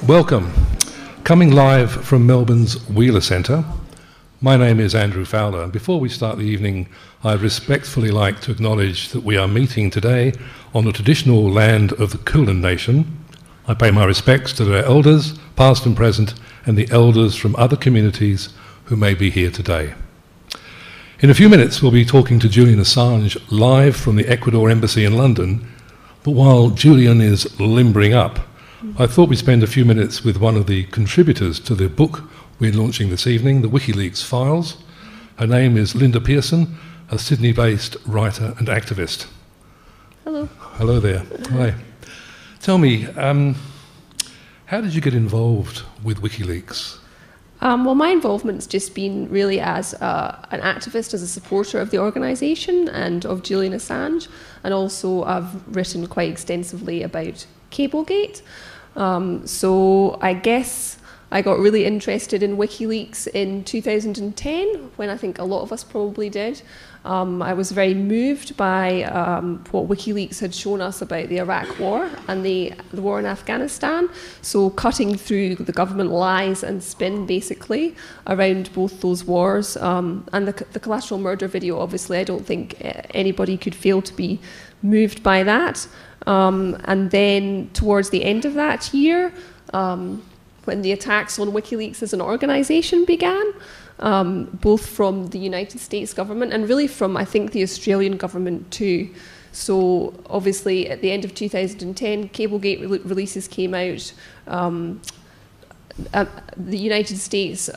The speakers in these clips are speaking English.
Welcome. Coming live from Melbourne's Wheeler Centre, my name is Andrew Fowler, and before we start the evening, I'd respectfully like to acknowledge that we are meeting today on the traditional land of the Kulin Nation. I pay my respects to their elders, past and present, and the elders from other communities who may be here today. In a few minutes, we'll be talking to Julian Assange live from the Ecuador Embassy in London, but while Julian is limbering up, I thought we'd spend a few minutes with one of the contributors to the book we're launching this evening, the WikiLeaks Files. Her name is Linda Pearson, a Sydney-based writer and activist. Hello. Hello there. Hi. Tell me, how did you get involved with WikiLeaks? Well, my involvement's just been really as an activist, as a supporter of the organisation and of Julian Assange, and also I've written quite extensively about Cablegate. So I guess I got really interested in WikiLeaks in 2010, when I think a lot of us probably did. I was very moved by what WikiLeaks had shown us about the Iraq War and the war in Afghanistan. So cutting through the government lies and spin, basically, around both those wars. And the collateral murder video, obviously, I don't think anybody could fail to be moved by that. And then towards the end of that year, when the attacks on WikiLeaks as an organisation began, both from the United States government and really from, I think, the Australian government too. So obviously at the end of 2010, Cablegate releases came out. The United States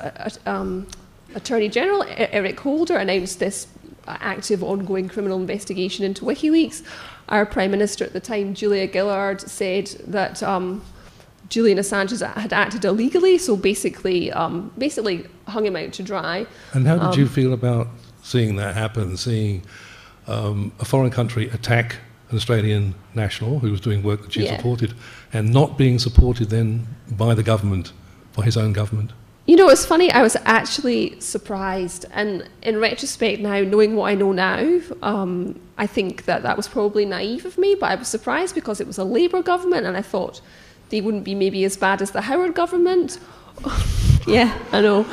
Attorney General Eric Holder announced this active ongoing criminal investigation into WikiLeaks. Our Prime Minister at the time, Julia Gillard, said that Julian Assange had acted illegally, so basically hung him out to dry. And how did you feel about seeing that happen, seeing a foreign country attack an Australian national who was doing work that she supported, and not being supported then by the government, by his own government? You know, it's funny, I was actually surprised, and in retrospect now, knowing what I know now, I think that was probably naive of me, but I was surprised because it was a Labour government, and I thought they wouldn't be maybe as bad as the Howard government. Yeah, I know.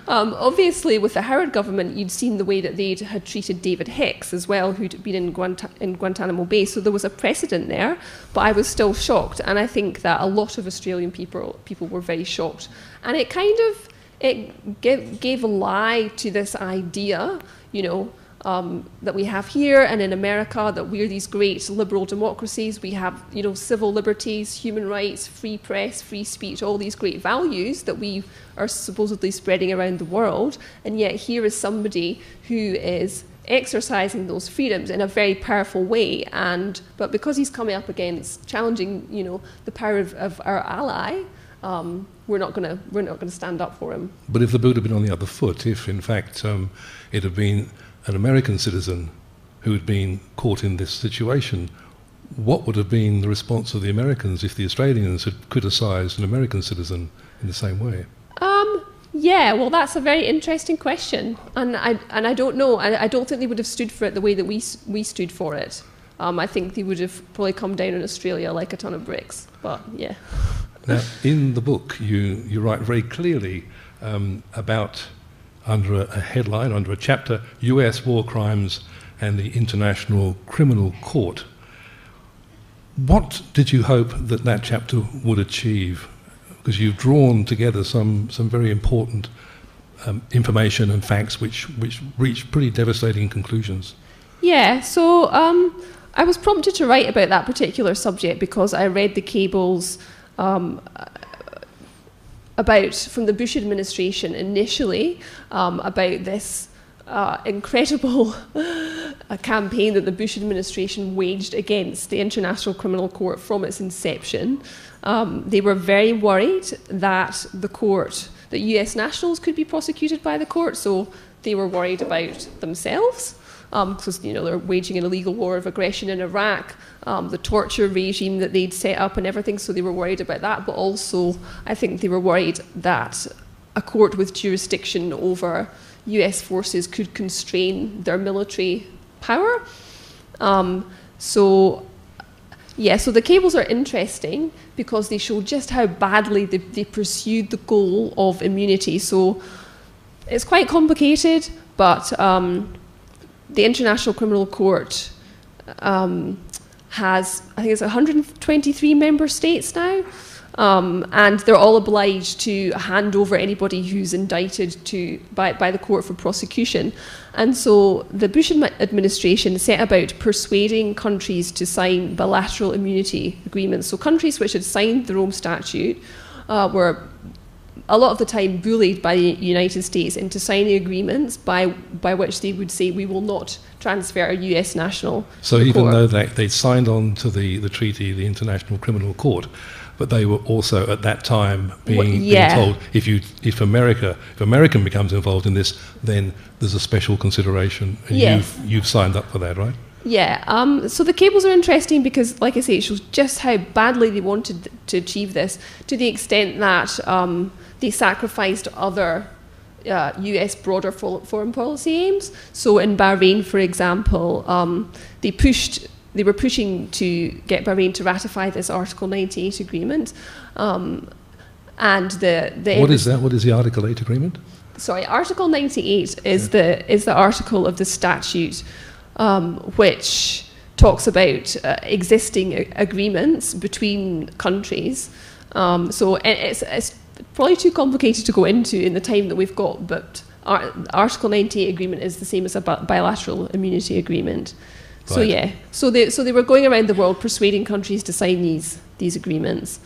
Obviously, with the Howard government, you'd seen the way that they had treated David Hicks as well, who'd been in Guantanamo Bay, so there was a precedent there, but I was still shocked, and I think that a lot of Australian people were very shocked. And it kind of gave a lie to this idea, you know, that we have here and in America, that we're these great liberal democracies. We have, you know, civil liberties, human rights, free press, free speech, all these great values that we are supposedly spreading around the world. And yet here is somebody who is exercising those freedoms in a very powerful way. But because he's coming up against challenging, you know, the power of our ally, we're not going to stand up for him. But if the boot had been on the other foot, if in fact it had been an American citizen who had been caught in this situation, what would have been the response of the Americans if the Australians had criticised an American citizen in the same way? Yeah, well, that's a very interesting question, and I don't know. I don't think they would have stood for it the way that we stood for it. I think they would have probably come down on Australia like a ton of bricks. But yeah. Now, in the book, you write very clearly about, under a headline, under a chapter, US war crimes and the International Criminal Court. What did you hope that chapter would achieve? Because you've drawn together some very important information and facts which reach pretty devastating conclusions. Yeah, so I was prompted to write about that particular subject because I read the cables from the Bush administration initially about this incredible campaign that the Bush administration waged against the International Criminal Court from its inception. They were very worried that that US nationals could be prosecuted by the court, so they were worried about themselves. Because, you know, they're waging an illegal war of aggression in Iraq, the torture regime that they'd set up and everything, so they were worried about that. But also, I think they were worried that a court with jurisdiction over US forces could constrain their military power. So Yeah, so the cables are interesting because they show just how badly they pursued the goal of immunity. So it's quite complicated, but the International Criminal Court has, I think it's 123 member states now, and they're all obliged to hand over anybody who's indicted by the court for prosecution. And so the Bush administration set about persuading countries to sign bilateral immunity agreements. So countries which had signed the Rome Statute were a lot of the time bullied by the United States into signing agreements by which they would say, we will not transfer a US national. So even though they signed on to the treaty, the International Criminal Court, but they were also at that time being told, if American becomes involved in this, then there's a special consideration, and yes. you've signed up for that, right? Yeah, so the cables are interesting because, like I say, it shows just how badly they wanted to achieve this, to the extent that they sacrificed other US broader foreign policy aims. So in Bahrain, for example, they were pushing to get Bahrain to ratify this Article 98 agreement. And what is that? What is the Article 8 agreement? Sorry, Article 98 is the article of the statute which talks about existing agreements between countries. So it's probably too complicated to go into in the time that we've got, but Article 98 agreement is the same as a bilateral immunity agreement. Right. So yeah, so they were going around the world persuading countries to sign these agreements,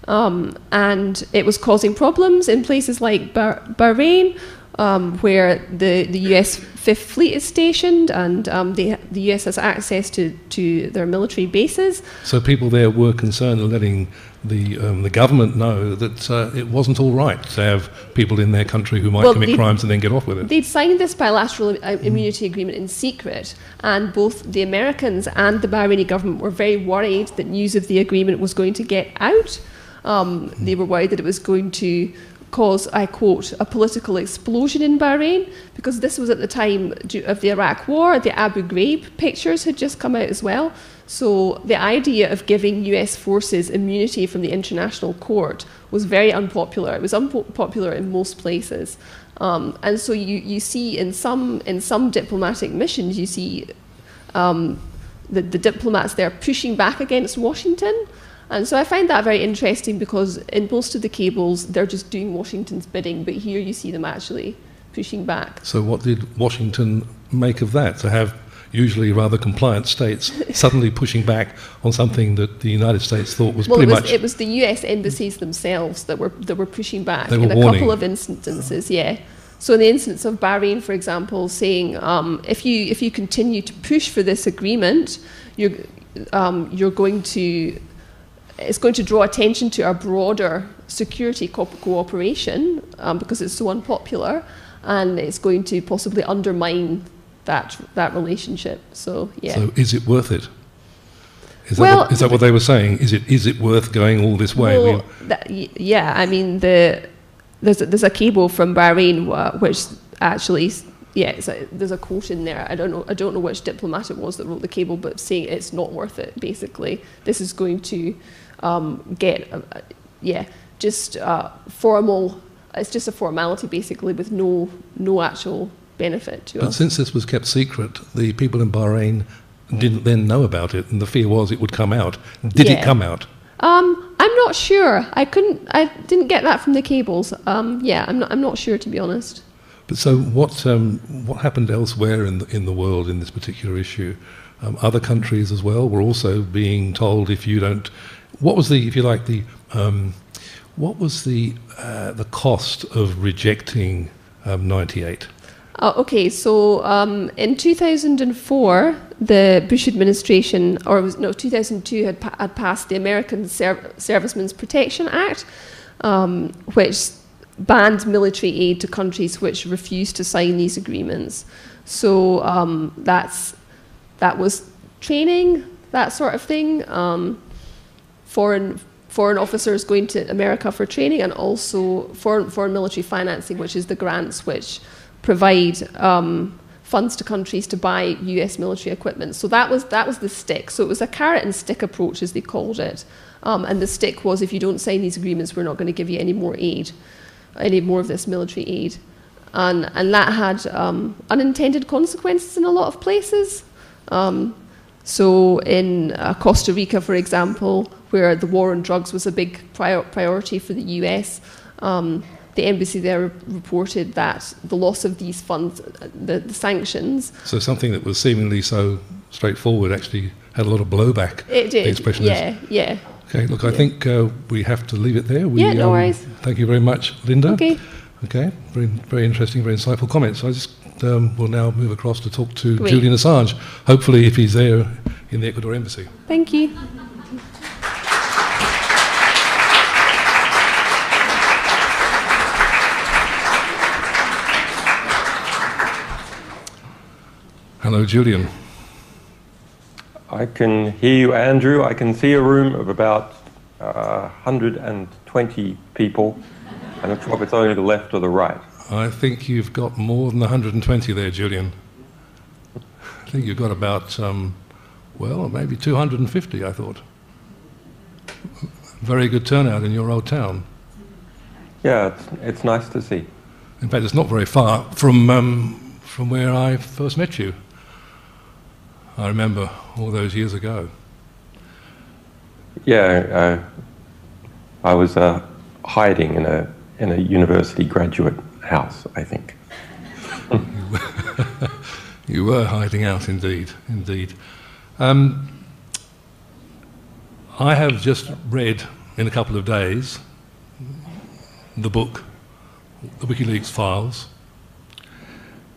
and it was causing problems in places like Bahrain, where the US Fifth Fleet is stationed, and the US has access to their military bases. So people there were concerned of letting the government know that it wasn't all right to have people in their country who might commit crimes and then get off with it. They'd signed this bilateral immunity agreement in secret, and both the Americans and the Bahraini government were very worried that news of the agreement was going to get out. They were worried that it was going to cause, I quote, a political explosion in Bahrain, because this was at the time of the Iraq War. The Abu Ghraib pictures had just come out as well. So the idea of giving US forces immunity from the International Court was very unpopular. It was unpopular in most places. And so you see in some diplomatic missions, you see the diplomats there pushing back against Washington. And so I find that very interesting because in most of the cables, they're just doing Washington's bidding, but here you see them actually pushing back. So what did Washington make of that, to have usually rather compliant states suddenly pushing back on something that the United States thought was pretty much... It was the US embassies themselves that were pushing back in a couple of instances, yeah. So in the instance of Bahrain, for example, saying if you continue to push for this agreement, you're going to... It's going to draw attention to our broader security cooperation because it's so unpopular, and it's going to possibly undermine that relationship. So yeah. So is it worth it? Is that what they were saying? Is it worth going all this way? Well, yeah. I mean, there's a cable from Bahrain which actually. Yeah, there's a quote in there. I don't know which diplomat it was that wrote the cable, but saying it's not worth it. Basically, this is going to just formal. It's just a formality, basically, with no actual benefit to us. But since this was kept secret, the people in Bahrain didn't then know about it, and the fear was it would come out. Did it come out? I'm not sure. I didn't get that from the cables. I'm not sure, to be honest. But so what happened elsewhere in the world in this particular issue? Other countries as well were also being told, if you don't... What was the cost of rejecting 98? Okay, so in 2004, the Bush administration, 2002 had passed the American Servicemen's Protection Act, which banned military aid to countries which refused to sign these agreements. So that was training, that sort of thing. Foreign officers going to America for training, and also foreign military financing, which is the grants which provide funds to countries to buy US military equipment. So that was the stick. So it was a carrot and stick approach, as they called it. And the stick was, if you don't sign these agreements, we're not going to give you any more aid, any more of this military aid. And that had unintended consequences in a lot of places. So in Costa Rica, for example, where the war on drugs was a big priority for the US, the embassy there reported that the loss of these funds, the sanctions... So something that was seemingly so straightforward actually had a lot of blowback. It did, the expression yeah, is. yeah. Okay, look, I think we have to leave it there. Yeah, no worries. Thank you very much, Linda. Okay. Okay, very, very interesting, very insightful comments. I just will now move across to talk to Great. Julian Assange, hopefully if he's there in the Ecuador Embassy. Thank you. Hello, Julian. I can hear you, Andrew. I can see a room of about 120 people. I'm not sure if it's only the left or the right. I think you've got more than 120 there, Julian. I think you've got about, well, maybe 250, I thought. Very good turnout in your old town. Yeah, it's nice to see. In fact, it's not very far from where I first met you. I remember all those years ago. Yeah, I was hiding in a university graduate house, I think. You were hiding out, indeed, indeed. I have just read in a couple of days the book, the WikiLeaks files,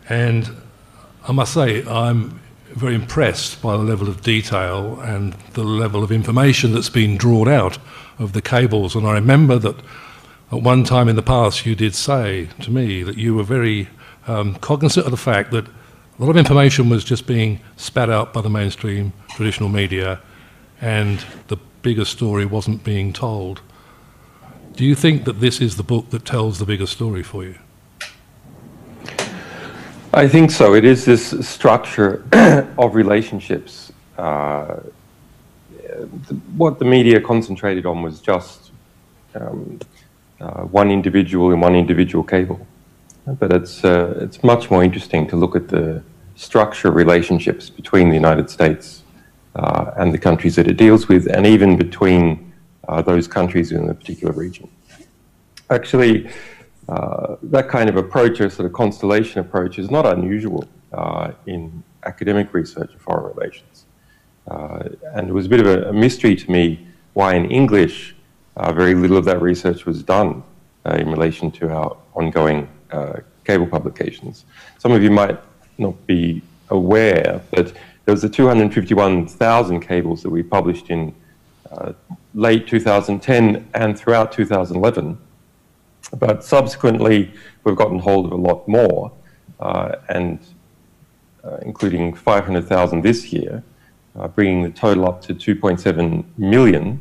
and I must say I'm very impressed by the level of detail and the level of information that's been drawn out of the cables. And I remember that at one time in the past you did say to me that you were very cognizant of the fact that a lot of information was just being spat out by the mainstream traditional media and the bigger story wasn't being told. Do you think that this is the book that tells the bigger story for you? I think so. It is this structure of relationships. What the media concentrated on was just one individual in one individual cable. But it's much more interesting to look at the structure of relationships between the United States and the countries that it deals with, and even between those countries in a particular region. Actually, that kind of approach, or sort of constellation approach, is not unusual in academic research of foreign relations. And it was a bit of a mystery to me why in English very little of that research was done in relation to our ongoing cable publications. Some of you might not be aware that there was the 251,000 cables that we published in late 2010 and throughout 2011. But subsequently, we've gotten hold of a lot more, including 500,000 this year, bringing the total up to 2.7 million.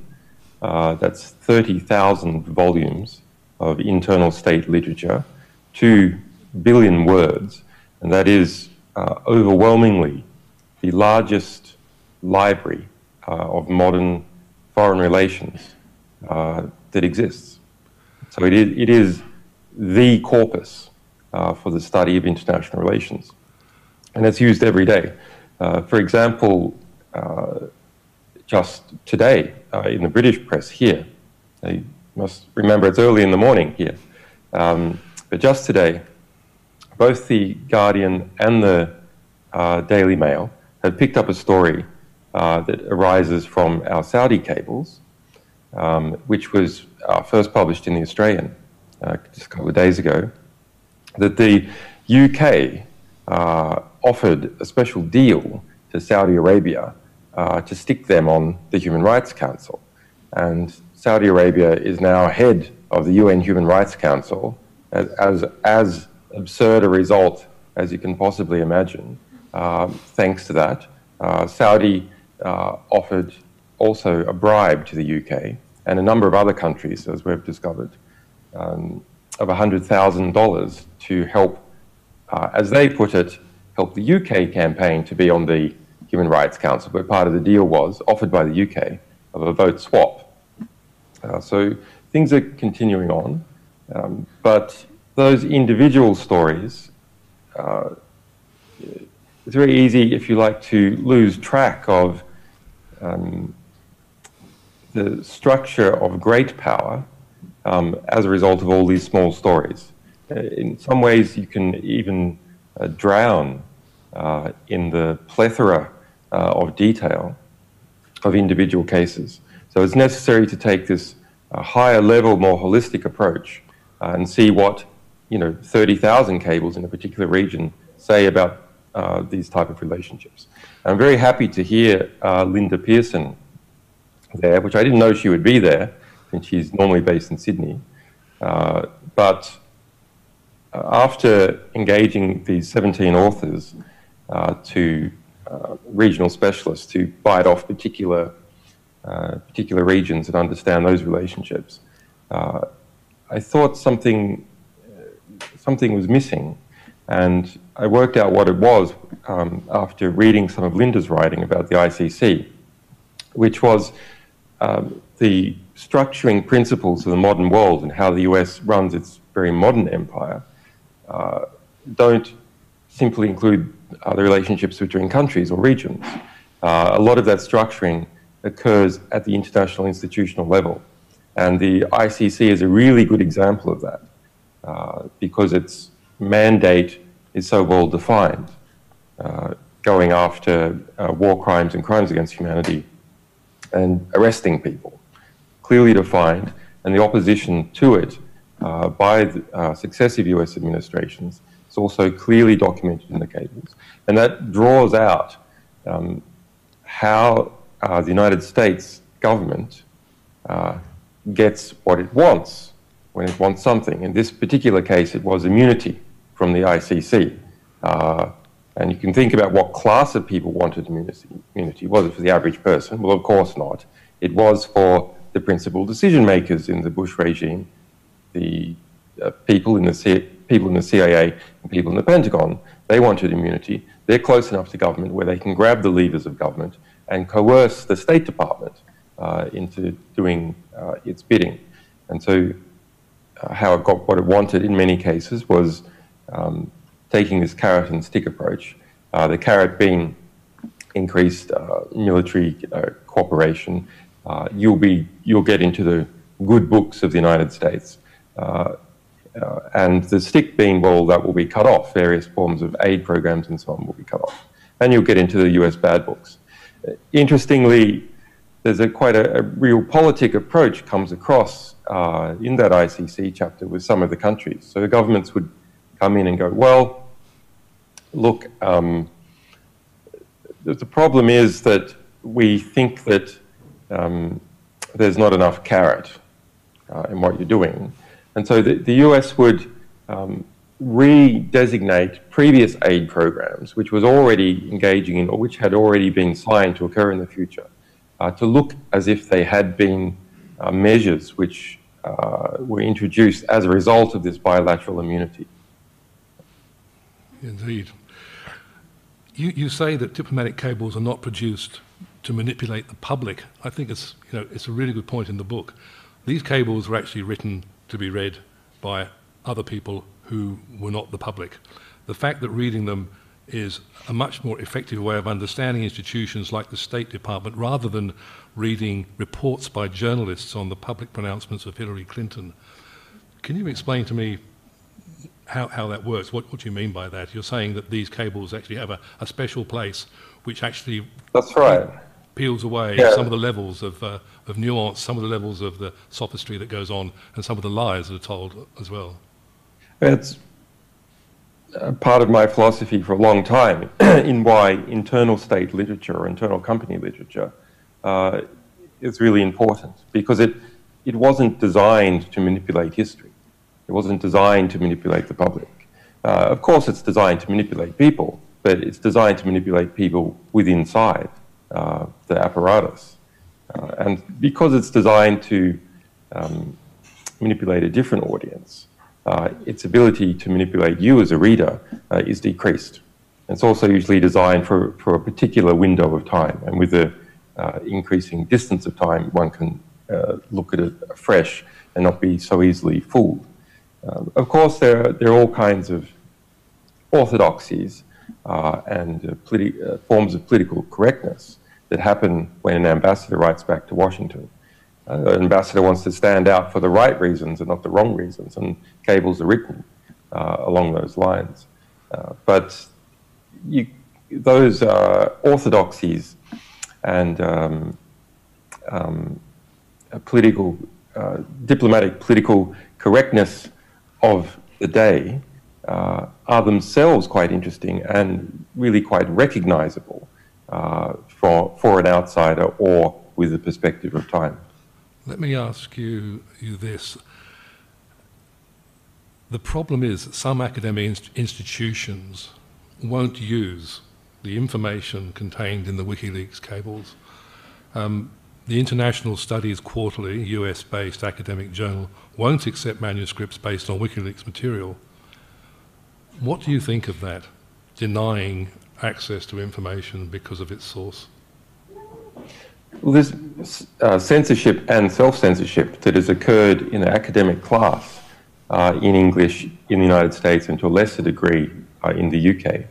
That's 30,000 volumes of internal state literature, 2 billion words, and that is overwhelmingly the largest library of modern foreign relations that exists. So it is the corpus for the study of international relations, and it's used every day. For example, just today in the British press here, you must remember it's early in the morning here, but just today, both the Guardian and the Daily Mail have picked up a story that arises from our Saudi cables, which was first published in the Australian just a couple of days ago, that the UK offered a special deal to Saudi Arabia to stick them on the Human Rights Council. And Saudi Arabia is now head of the UN Human Rights Council, as absurd a result as you can possibly imagine. Thanks to that, Saudi offered also a bribe to the UK and a number of other countries, as we've discovered, of $100,000 to help, as they put it, help the UK campaign to be on the Human Rights Council, but part of the deal was, offered by the UK, of a vote swap. So things are continuing on, but those individual stories, it's very easy, if you like, to lose track of the structure of great power as a result of all these small stories. In some ways, you can even drown in the plethora of detail of individual cases. So it's necessary to take this higher level, more holistic approach and see what 30,000 cables in a particular region say about these type of relationships. I'm very happy to hear Linda Pearson there, which I didn't know she would be there, and she's normally based in Sydney. But after engaging these 17 authors to regional specialists to bite off particular regions and understand those relationships, I thought something was missing, and I worked out what it was after reading some of Linda's writing about the ICC, which was the structuring principles of the modern world and how the US runs its very modern empire don't simply include the relationships between countries or regions. A lot of that structuring occurs at the international institutional level. And the ICC is a really good example of that because its mandate is so well defined, going after war crimes and crimes against humanity and arresting people, clearly defined, and the opposition to it by the, successive US administrations is also clearly documented in the cables. And that draws out how the United States government gets what it wants when it wants something. In this particular case, it was immunity from the ICC. And you can think about what class of people wanted immunity. Was it for the average person? Well, of course not. It was for the principal decision makers in the Bush regime, the people in the CIA and people in the Pentagon. They wanted immunity. They're close enough to government where they can grab the levers of government and coerce the State Department into doing its bidding. And so how it got what it wanted in many cases was taking this carrot and stick approach. The carrot being increased military cooperation. You'll get into the good books of the United States. And the stick being, well, that will be cut off. Various forms of aid programs and so on will be cut off. And you'll get into the US bad books. Interestingly, there's quite a realpolitik approach comes across in that ICC chapter with some of the countries. So the governments would come in and go, well, look, the problem is that we think that there's not enough carrot in what you're doing. And so the US would redesignate previous aid programs, which was already engaging in, or which had already been signed to occur in the future, to look as if they had been measures which were introduced as a result of this bilateral immunity. Indeed. You say that diplomatic cables are not produced to manipulate the public. I think it's a really good point in the book. These cables were actually written to be read by other people who were not the public. The fact that reading them is a much more effective way of understanding institutions like the State Department rather than reading reports by journalists on the public pronouncements of Hillary Clinton. Can you explain to me how that works? What do you mean by that? You're saying that these cables actually have a special place which actually That's right. peels away some of the levels of nuance, some of the levels of the sophistry that goes on, and some of the lies that are told as well. It's part of my philosophy for a long time in why internal state literature or internal company literature is really important, because it wasn't designed to manipulate history. It wasn't designed to manipulate the public. Of course, it's designed to manipulate people, but it's designed to manipulate people inside the apparatus. And because it's designed to manipulate a different audience, its ability to manipulate you as a reader is decreased. It's also usually designed for a particular window of time, and with the increasing distance of time, one can look at it afresh and not be so easily fooled. Of course, there are all kinds of orthodoxies and forms of political correctness that happen when an ambassador writes back to Washington. An ambassador wants to stand out for the right reasons and not the wrong reasons, and cables are written along those lines. But those orthodoxies and diplomatic political correctness of the day are themselves quite interesting and really quite recognizable for an outsider or with the perspective of time. Let me ask you this. The problem is some academic institutions won't use the information contained in the WikiLeaks cables. The International Studies Quarterly, US-based academic journal, won't accept manuscripts based on WikiLeaks material. What do you think of that, denying access to information because of its source? Well, this censorship and self-censorship that has occurred in an academic class in English in the United States and to a lesser degree in the UK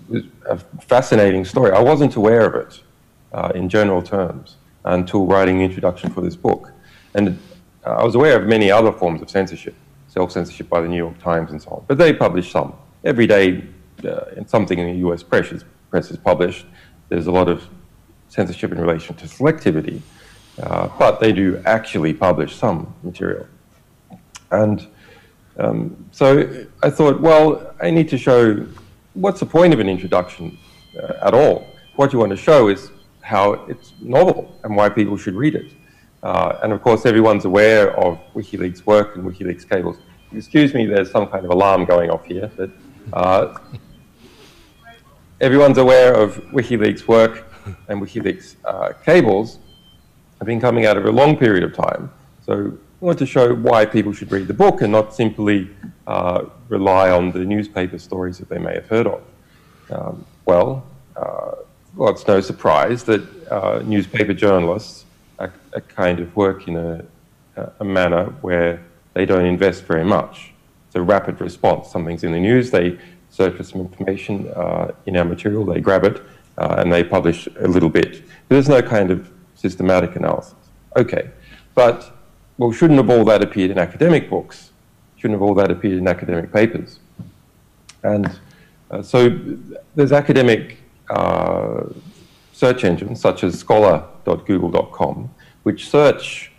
was a fascinating story. I wasn't aware of it in general terms until writing the introduction for this book. And I was aware of many other forms of censorship, self-censorship by the New York Times and so on. But they publish some. Every day, something in the US press is published. There's a lot of censorship in relation to selectivity, but they do actually publish some material. And so I thought, well, I need to show what's the point of an introduction at all. What you want to show is how it's novel and why people should read it. And of course, everyone's aware of WikiLeaks' work and WikiLeaks cables. Excuse me, there's some kind of alarm going off here, but everyone's aware of WikiLeaks' work and WikiLeaks cables have been coming out over a long period of time. So I want to show why people should read the book and not simply rely on the newspaper stories that they may have heard of. Well, it's no surprise that newspaper journalists are kind of work in a manner where they don't invest very much. It's a rapid response. Something's in the news, they search for some information in our material, they grab it, and they publish a little bit. There's no kind of systematic analysis. Okay, but, well, shouldn't have all that appeared in academic books? Shouldn't have all that appeared in academic papers? And so there's academic search engines such as scholar.google.com, which search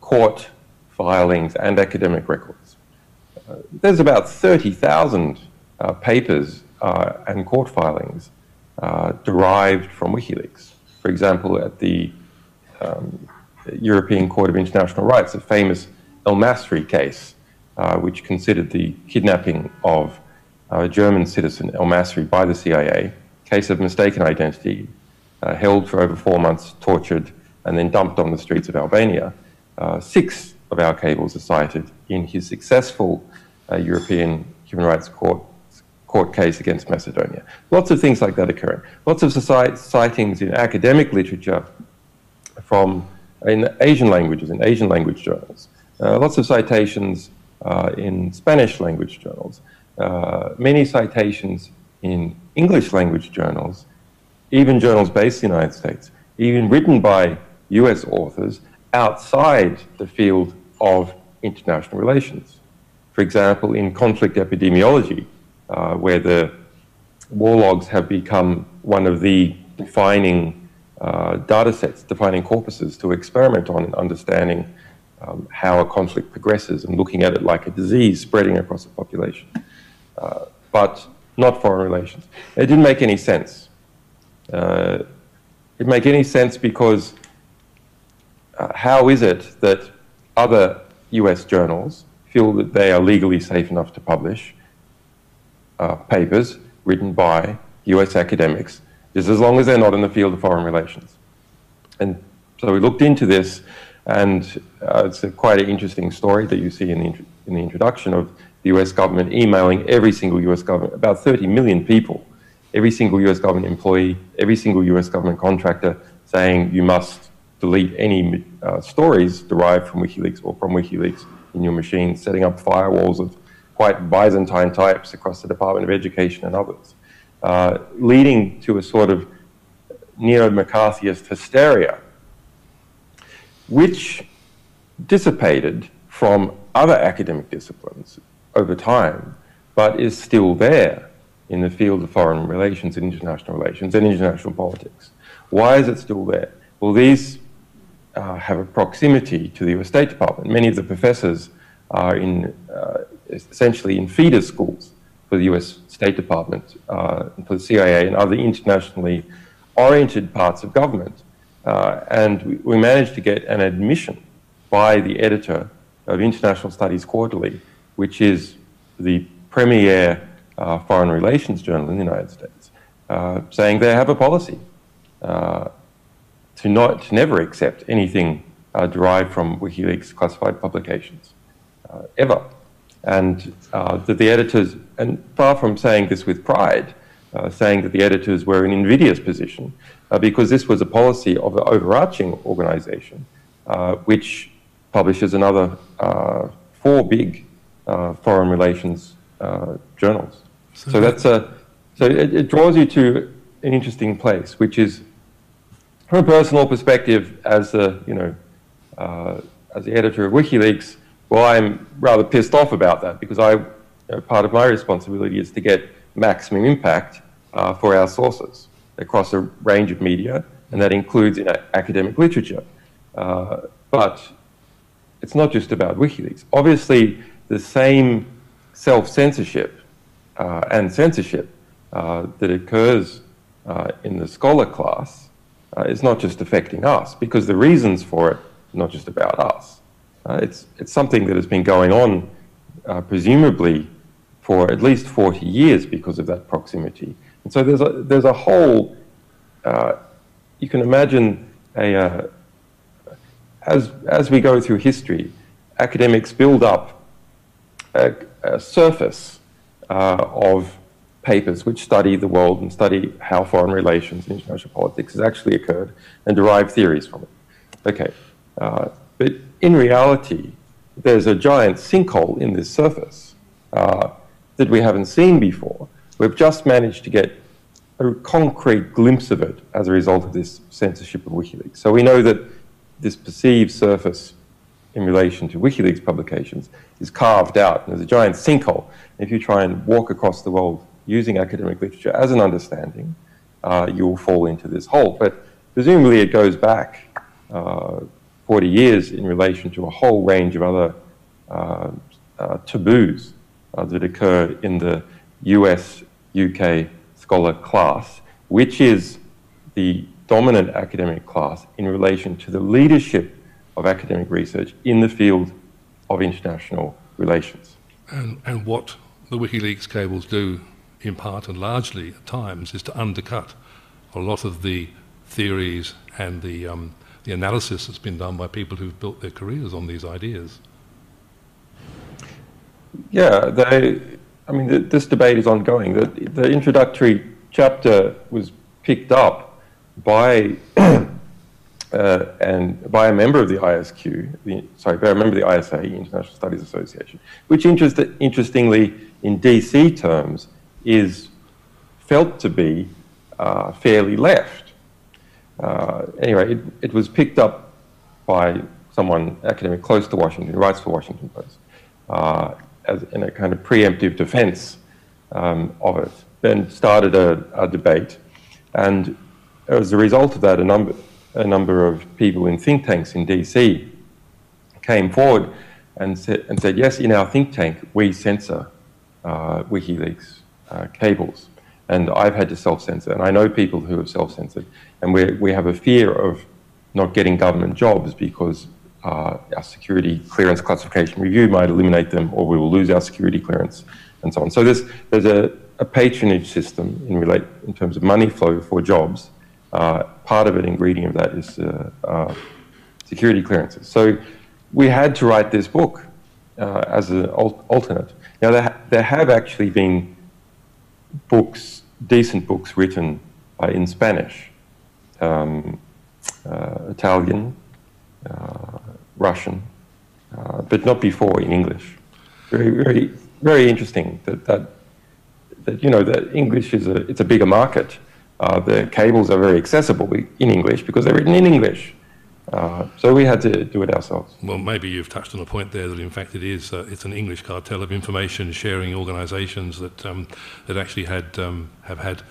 court filings and academic records. There's about 30,000 papers and court filings derived from WikiLeaks. For example, at the European Court of International Rights, a famous El Masri case, which considered the kidnapping of a German citizen, El Masri, by the CIA, case of mistaken identity, held for over 4 months, tortured, and then dumped on the streets of Albania. 6 of our cables are cited in his successful European Human Rights Court case against Macedonia. Lots of things like that occurring. Lots of sightings in academic literature in Asian languages, in Asian language journals. Lots of citations in Spanish language journals. Many citations in English language journals, even journals based in the United States, even written by US authors outside the field of international relations. For example, in conflict epidemiology, where the war logs have become one of the defining data sets, defining corpuses to experiment on in understanding how a conflict progresses and looking at it like a disease spreading across a population. But not foreign relations. It didn't make any sense. It didn't make any sense because how is it that other US journals feel that they are legally safe enough to publish papers written by US academics, just as long as they're not in the field of foreign relations? And so we looked into this, and it's quite an interesting story that you see in the introduction of the US government emailing every single US government, about 30 million people, every single US government employee, every single US government contractor, saying you must delete any stories derived from WikiLeaks or from WikiLeaks in your machine, setting up firewalls of quite Byzantine types across the Department of Education and others, leading to a sort of neo-McCarthyist hysteria, which dissipated from other academic disciplines over time, but is still there in the field of foreign relations and international politics. Why is it still there? Well, these have a proximity to the US State Department. Many of the professors are essentially in feeder schools for the US State Department, for the CIA and other internationally oriented parts of government. And we managed to get an admission by the editor of International Studies Quarterly, which is the premier foreign relations journal in the United States, saying they have a policy to never accept anything derived from WikiLeaks classified publications, ever. And that the editors, and far from saying this with pride, saying that the editors were in an invidious position, because this was a policy of an overarching organization, which publishes another 4 big foreign relations journals. So it draws you to an interesting place, which is, from a personal perspective, as the editor of WikiLeaks, well, I'm rather pissed off about that, because part of my responsibility is to get maximum impact for our sources across a range of media, and that includes in academic literature. But it's not just about WikiLeaks. Obviously, the same self-censorship and censorship that occurs in the scholar class is not just affecting us, because the reasons for it are not just about us. It's something that has been going on, presumably, for at least 40 years because of that proximity. And so there's a whole, you can imagine as we go through history, academics build up a surface of papers which study the world and study how foreign relations and international politics has actually occurred and derive theories from it. Okay, but in reality, there's a giant sinkhole in this surface that we haven't seen before. We've just managed to get a concrete glimpse of it as a result of this censorship of WikiLeaks. So we know that this perceived surface in relation to WikiLeaks publications is carved out, and there's a giant sinkhole. If you try and walk across the world using academic literature as an understanding, you will fall into this hole. But presumably it goes back 40 years in relation to a whole range of other taboos that occur in the US, UK scholar class, which is the dominant academic class in relation to the leadership of academic research in the field of international relations. And what the WikiLeaks cables do, in part and largely at times, is to undercut a lot of the theories and the analysis that's been done by people who've built their careers on these ideas. Yeah, this debate is ongoing. The introductory chapter was picked up by by a member of the ISQ, by a member of the ISA, International Studies Association, which interestingly, in DC terms, is felt to be fairly left. Anyway, it was picked up by someone, academic close to Washington, who writes for Washington Post, as in a kind of preemptive defense of it, then started a debate. And as a result of that, a number of people in think tanks in DC came forward and said, yes, in our think tank, we censor WikiLeaks cables. And I've had to self-censor, and I know people who have self-censored. And we have a fear of not getting government jobs because our security clearance classification review might eliminate them, or we will lose our security clearance, and so on. So there's a patronage system in terms of money flow for jobs. Part of an ingredient of that is security clearances. So we had to write this book as an alternate. Now, there have actually been books, decent books written in Spanish, Italian, Russision, but not before in English. Very, very, very interesting that you know, that English is it's a bigger market. The cables are very accessible in English because they're written in English. So we had to do it ourselves. Well, maybe you've touched on a point there that in fact it is it's an English cartel of information sharing organisations that that actually have had,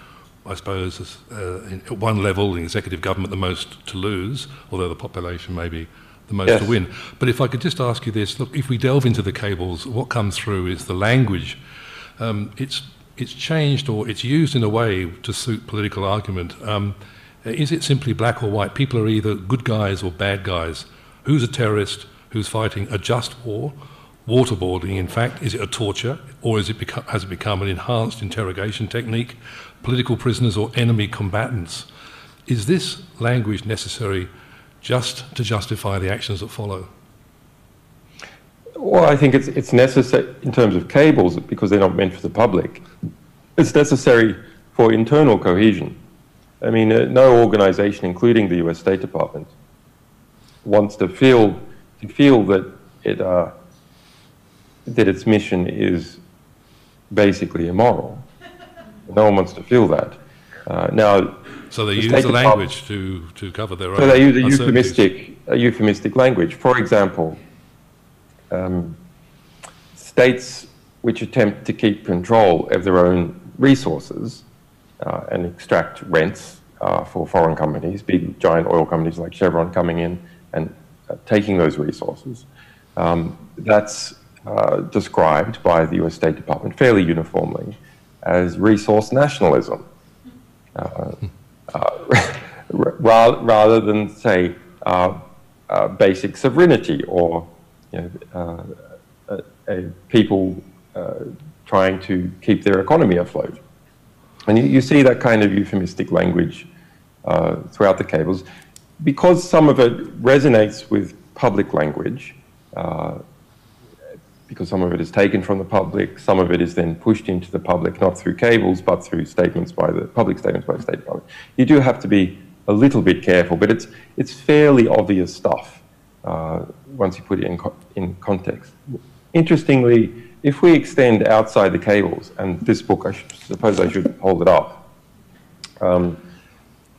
I suppose, at one level, the executive government the most to lose, although the population may be the most to win. But if I could just ask you this, look, if we delve into the cables, what comes through is the language. It's changed, or it's used in a way to suit political argument. Is it simply black or white? People are either good guys or bad guys. Who's a terrorist? Who's fighting a just war? Waterboarding, in fact, is it a torture, or has it become an enhanced interrogation technique? Political prisoners or enemy combatants? Is this language necessary just to justify the actions that follow? Well, I think it's necessary in terms of cables because they're not meant for the public. It's necessary for internal cohesion. I mean, no organization, including the US State Department, wants to feel that its mission is basically immoral. No one wants to feel that. Now, so they use the language to cover their own. So they use a euphemistic language. For example, states which attempt to keep control of their own resources and extract rents for foreign companies, big giant oil companies like Chevron coming in and taking those resources. That's described by the US State Department fairly uniformly as resource nationalism, rather than, say, basic sovereignty or people trying to keep their economy afloat. And you see that kind of euphemistic language throughout the cables. Because some of it resonates with public language, because some of it is taken from the public, some of it is then pushed into the public, not through cables, but through statements by the public statements by the State Department. You do have to be a little bit careful, but it's fairly obvious stuff once you put it in context. Interestingly, if we extend outside the cables, and this book, I suppose I should hold it up. There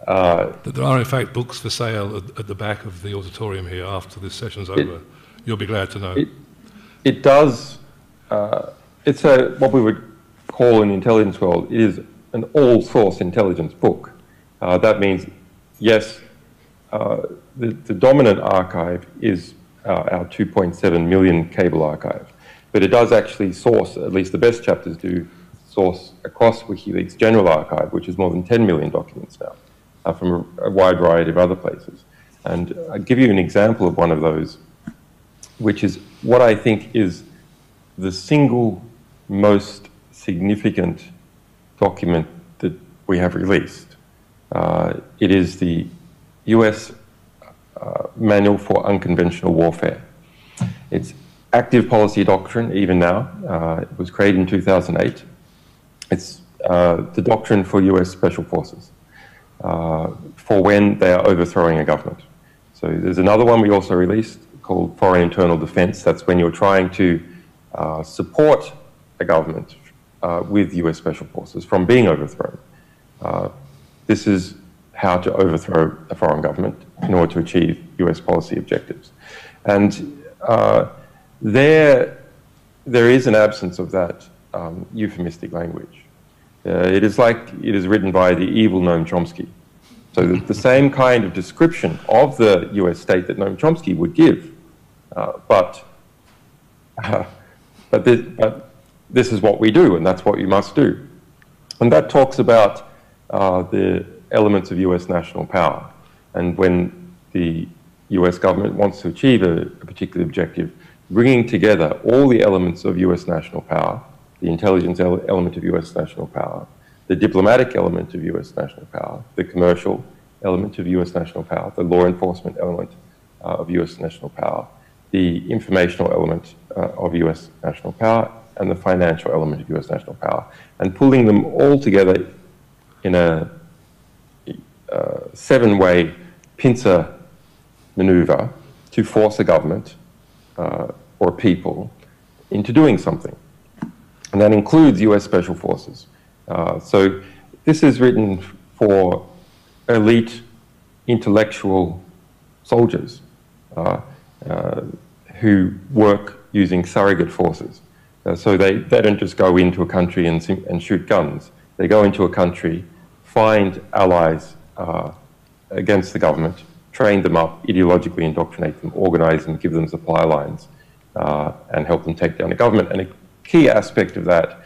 are in fact books for sale at the back of the auditorium here after this session's over. You'll be glad to know. It does, it's what we would call in the intelligence world, it is an all-source intelligence book. That means, yes, the dominant archive is our 2.7 million cable archive, but it does actually source, at least the best chapters do, source across WikiLeaks' general archive, which is more than 10 million documents now, from a wide variety of other places. And I'll give you an example of one of those, which is what I think is the single most significant document that we have released. It is the US Manual for Unconventional Warfare. It's active policy doctrine even now. It was created in 2008. It's the doctrine for US Special Forces for when they are overthrowing a government. So there's another one we also released called Foreign Internal Defense. That's when you're trying to support a government with US Special Forces from being overthrown. This is how to overthrow a foreign government in order to achieve US policy objectives. And there is an absence of that euphemistic language. It is like it is written by the evil Noam Chomsky. So the same kind of description of the US state that Noam Chomsky would give, but this is what we do, and that's what you must do. And that talks about the elements of US national power. And when the US government wants to achieve a particular objective, bringing together all the elements of US national power, the intelligence element of US national power, the diplomatic element of US national power, the commercial element of US national power, the law enforcement element of US national power, the informational element of US national power, and the financial element of US national power, and pulling them all together in a seven-way pincer maneuver to force a government or people into doing something. And that includes US special forces. So this is written for elite intellectual soldiers who work using surrogate forces. So they don't just go into a country and shoot guns. They go into a country, find allies against the government, train them up, ideologically indoctrinate them, organize them, give them supply lines, and help them take down the government. And a key aspect of that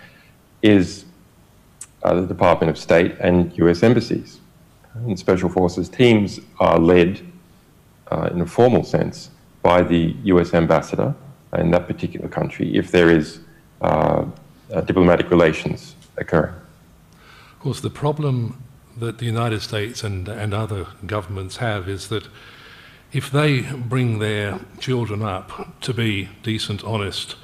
is the Department of State and US embassies. And special forces teams are led, in a formal sense, by the US ambassador in that particular country if there is diplomatic relations occurring. Of course, the problem that the United States and other governments have is that if they bring their children up to be decent, honest,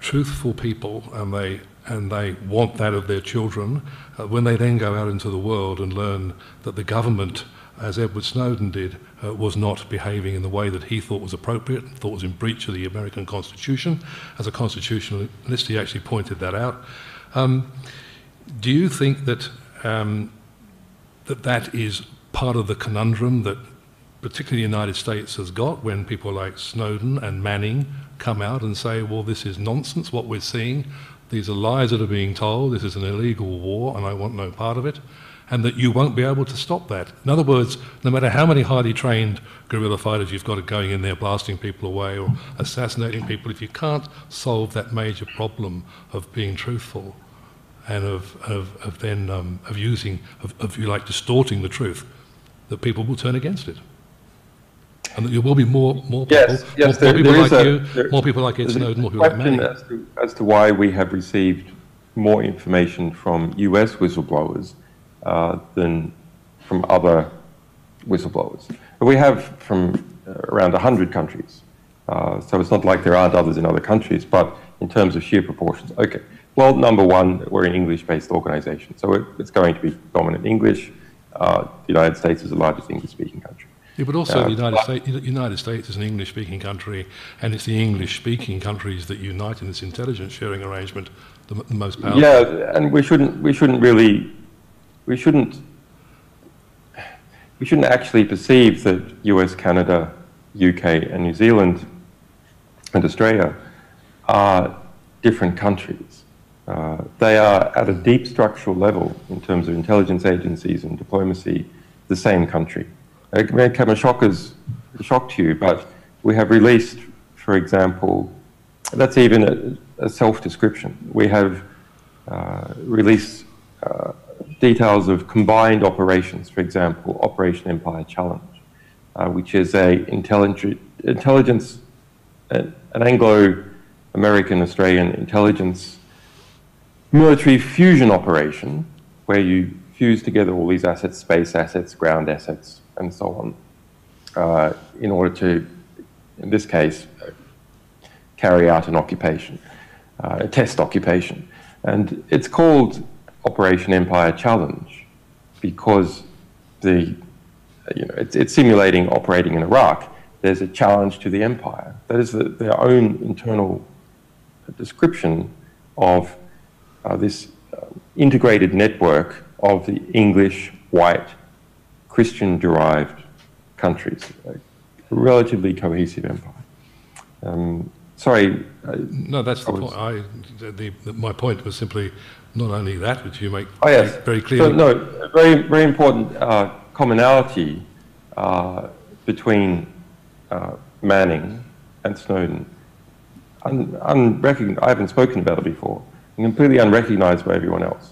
truthful people, and they want that of their children, when they then go out into the world and learn that the government, as Edward Snowden did, was not behaving in the way that he thought was appropriate, thought was in breach of the American Constitution. As a constitutionalist, he actually pointed that out. Do you think that that is part of the conundrum that particularly the United States has got when people like Snowden and Manning come out and say, well, this is nonsense, what we're seeing, these are lies that are being told, this is an illegal war and I want no part of it, and that you won't be able to stop that? In other words, no matter how many highly trained guerrilla fighters you've got going in there blasting people away or assassinating people, if you can't solve that major problem of being truthful and of you like distorting the truth, that people will turn against it. And that there will be more people, yes, more people like you, more people like Ed Snowden, more people like Manning. As to why we have received more information from US whistleblowers than from other whistleblowers. But we have from around 100 countries. So it's not like there aren't others in other countries, but in terms of sheer proportions, okay. Well, number one, we're an English-based organization, so it's going to be dominant English. The United States is the largest English-speaking country. Yeah, but also the United States is an English-speaking country, and it's the English-speaking countries that unite in this intelligence sharing arrangement the most powerful. Yeah, and we shouldn't actually perceive that US, Canada, UK, and New Zealand and Australia are different countries. They are at a deep structural level in terms of intelligence agencies and diplomacy, the same country. It may come as a shock to you, but we have released, for example, that's even a self-description. We have released details of combined operations, for example, Operation Empire Challenge, which is an Anglo-American Australian intelligence military fusion operation where you fuse together all these assets, space assets, ground assets, and so on, in order to, in this case, carry out an occupation, a test occupation. And it's called Operation Empire Challenge because it's simulating operating in Iraq. There's a challenge to the empire. That is their own internal description of this integrated network of the English, white, Christian-derived countries, a relatively cohesive empire. Sorry. No, that's the point. My point was simply not only that, which you make very clearly. So, no, very, very important commonality between Manning and Snowden. I haven't spoken about it before. And completely unrecognized by everyone else.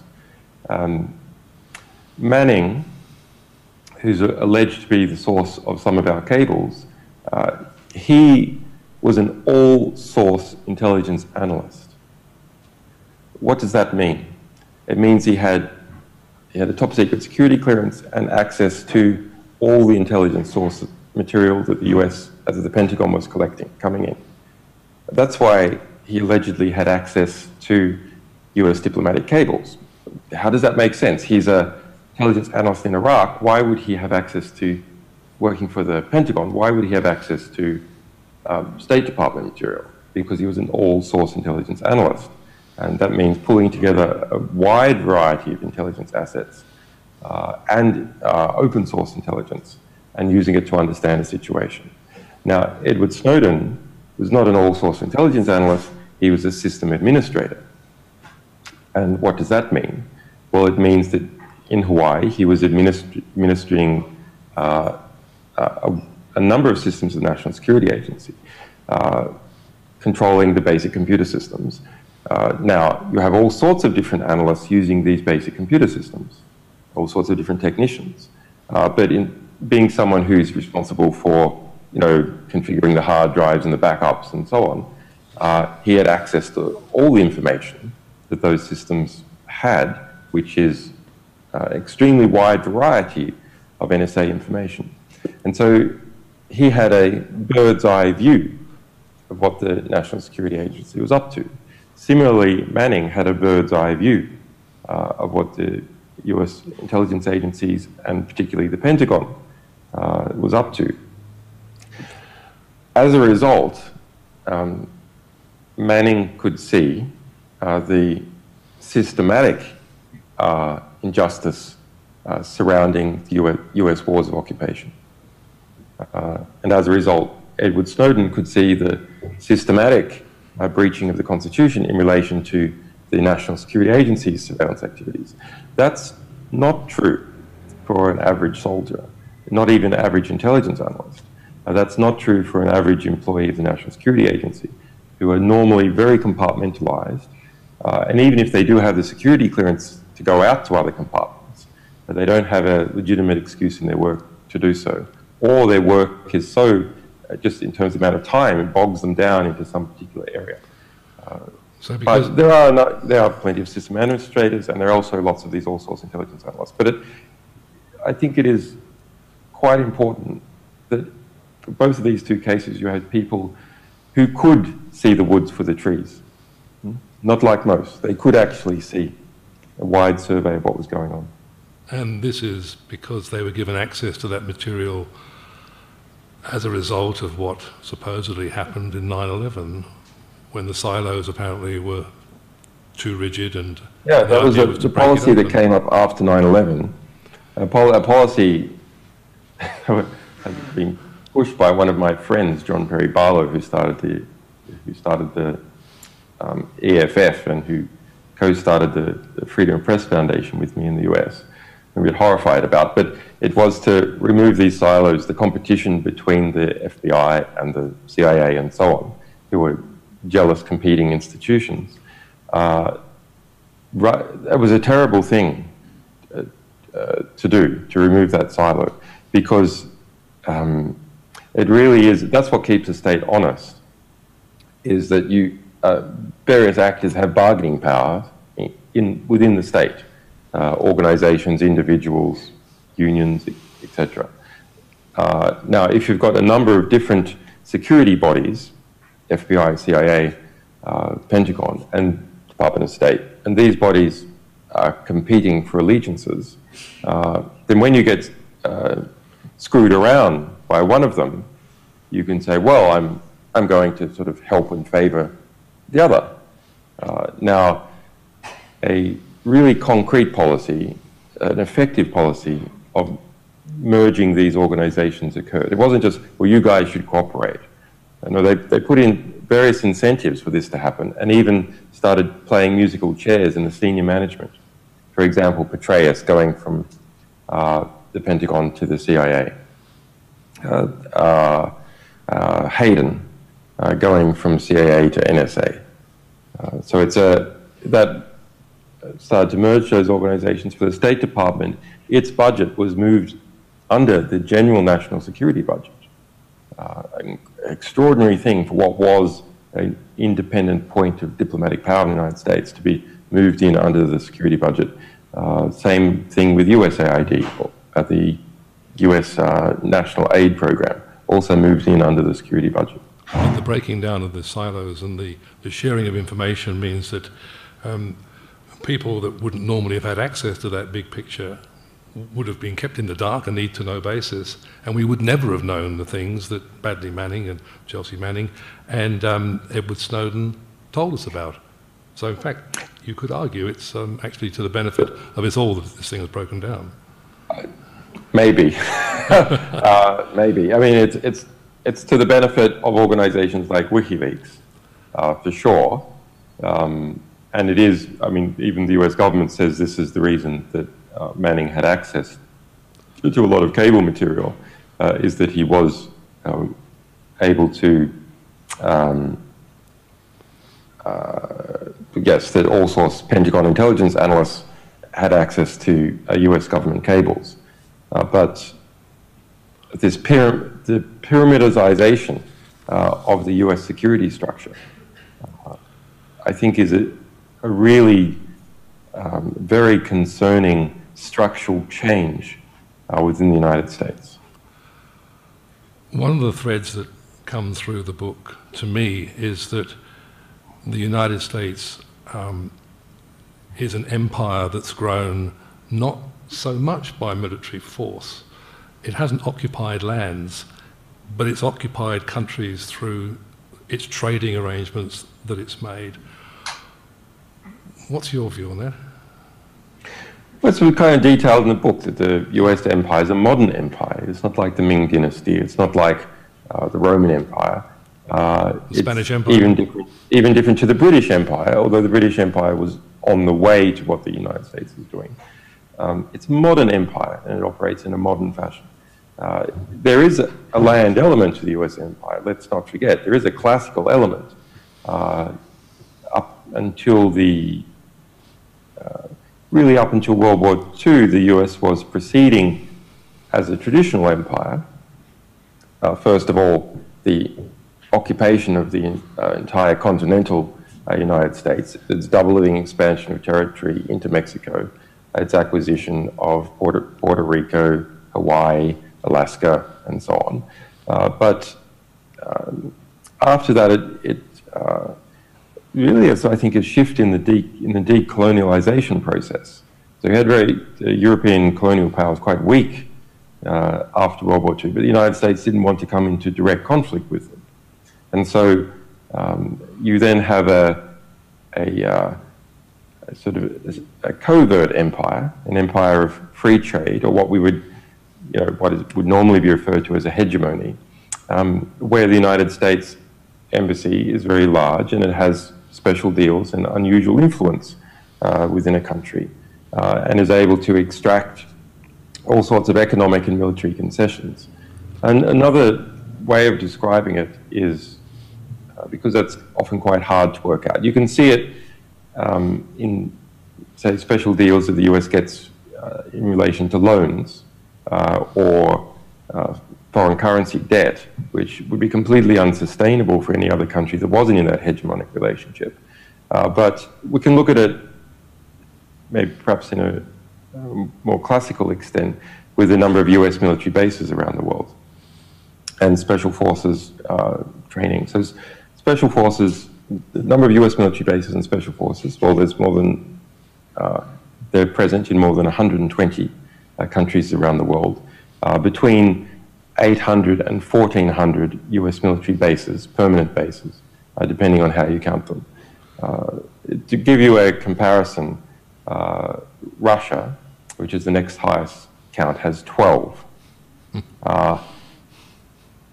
Manning, who's alleged to be the source of some of our cables, he was an all-source intelligence analyst. What does that mean? It means he had a top-secret security clearance and access to all the intelligence source material that the US, as the Pentagon, was coming in. That's why he allegedly had access to US diplomatic cables. How does that make sense? He's an intelligence analyst in Iraq. Why would he have access to, working for the Pentagon, why would he have access to State Department material? Because he was an all-source intelligence analyst. And that means pulling together a wide variety of intelligence assets and open source intelligence and using it to understand a situation. Now, Edward Snowden was not an all-source intelligence analyst, he was a system administrator. And what does that mean? Well, it means that in Hawaii, he was administering a number of systems of the National Security Agency, controlling the basic computer systems. Now, you have all sorts of different analysts using these basic computer systems, all sorts of different technicians. But in being someone who's responsible for, configuring the hard drives and the backups and so on, he had access to all the information that those systems had, which is extremely wide variety of NSA information. And so he had a bird's eye view of what the National Security Agency was up to. Similarly, Manning had a bird's eye view of what the US intelligence agencies, and particularly the Pentagon, was up to. As a result, Manning could see the systematic injustice surrounding the US wars of occupation. And as a result, Edward Snowden could see the systematic breaching of the Constitution in relation to the National Security Agency's surveillance activities. That's not true for an average soldier, not even an average intelligence analyst. That's not true for an average employee of the National Security Agency, who are normally very compartmentalized. And even if they do have the security clearance to go out to other compartments, they don't have a legitimate excuse in their work to do so. Or their work is so, just in terms of amount of time, it bogs them down into some particular area. But there are plenty of system administrators, and there are also lots of these all-source intelligence analysts. But I think it is quite important that for both of these two cases, you had people who could see the woods for the trees. Not like most. They could actually see a wide survey of what was going on. And this is because they were given access to that material as a result of what supposedly happened in 9/11, when the silos apparently were too rigid and... Yeah, that was the policy that came up after 9/11. A policy had been pushed by one of my friends, John Perry Barlow, who started the EFF and who co-started the Freedom of Press Foundation with me in the US. And we were horrified about, but it was to remove these silos, the competition between the FBI and the CIA and so on, who were jealous competing institutions. That was a terrible thing to do, to remove that silo, because it really is, that's what keeps the state honest, is that various actors have bargaining power within the state, organizations, individuals, unions, etc. Now, if you've got a number of different security bodies, FBI, CIA, Pentagon, and Department of State, and these bodies are competing for allegiances, then when you get screwed around by one of them, you can say, well, I'm going to sort of help and favor the other. Now, a really concrete policy, an effective policy of merging these organizations occurred. It wasn't just, well, you guys should cooperate. No, they put in various incentives for this to happen, and even started playing musical chairs in the senior management. For example, Petraeus going from the Pentagon to the CIA. Hayden going from CIA to NSA. So it's that started to merge those organizations. For the State Department, its budget was moved under the general national security budget. An extraordinary thing for what was an independent point of diplomatic power in the United States to be moved in under the security budget. Same thing with USAID, the US National Aid Program, also moved in under the security budget. the breaking down of the silos and the sharing of information means that people that wouldn't normally have had access to that big picture would have been kept in the dark, a need-to-know basis, and we would never have known the things that Badley Manning and Chelsea Manning and Edward Snowden told us about. So, in fact, you could argue it's actually to the benefit of us all that this thing has broken down. Maybe, maybe. I mean, it's to the benefit of organizations like WikiLeaks, for sure. And it is, I mean, even the US government says this is the reason that Manning had access to a lot of cable material, is that he was able to guess that all sorts of Pentagon intelligence analysts had access to US government cables. But this the pyramidization of the US security structure, I think is a really very concerning structural change within the United States. One of the threads that come through the book to me is that the United States is an empire that's grown not so much by military force. It hasn't occupied lands, but it's occupied countries through its trading arrangements that it's made. What's your view on that? Well, it's kind of detailed in the book that the US empire is a modern empire. It's not like the Ming Dynasty. It's not like the Roman Empire. The Spanish Empire? Even different to the British Empire, although the British Empire was on the way to what the United States is doing. It's a modern empire, and it operates in a modern fashion. There is a land element to the US empire, let's not forget. There is a classical element. Up until really up until World War II, the US was proceeding as a traditional empire. First of all, the occupation of the entire continental United States, its doubling expansion of territory into Mexico, its acquisition of Puerto Rico, Hawaii, Alaska, and so on. But after that, it really is, I think, a shift in the decolonialization process. So you had the European colonial powers quite weak after World War II, but the United States didn't want to come into direct conflict with them. And so you then have a sort of a covert empire, an empire of free trade, or what we would, would normally be referred to as a hegemony, where the United States embassy is very large and it has special deals and unusual influence within a country, and is able to extract all sorts of economic and military concessions. And another way of describing it is, because that's often quite hard to work out, you can see it in, say, special deals that the US gets in relation to loans or foreign currency debt, which would be completely unsustainable for any other country that wasn't in that hegemonic relationship. But we can look at it maybe perhaps in a more classical extent with the number of US military bases around the world and special forces training. So special forces, the number of US military bases and special forces, well, there's more than, they're present in more than 120 countries around the world. Between 800 and 1,400 US military bases, permanent bases, depending on how you count them. To give you a comparison, Russia, which is the next highest count, has 12.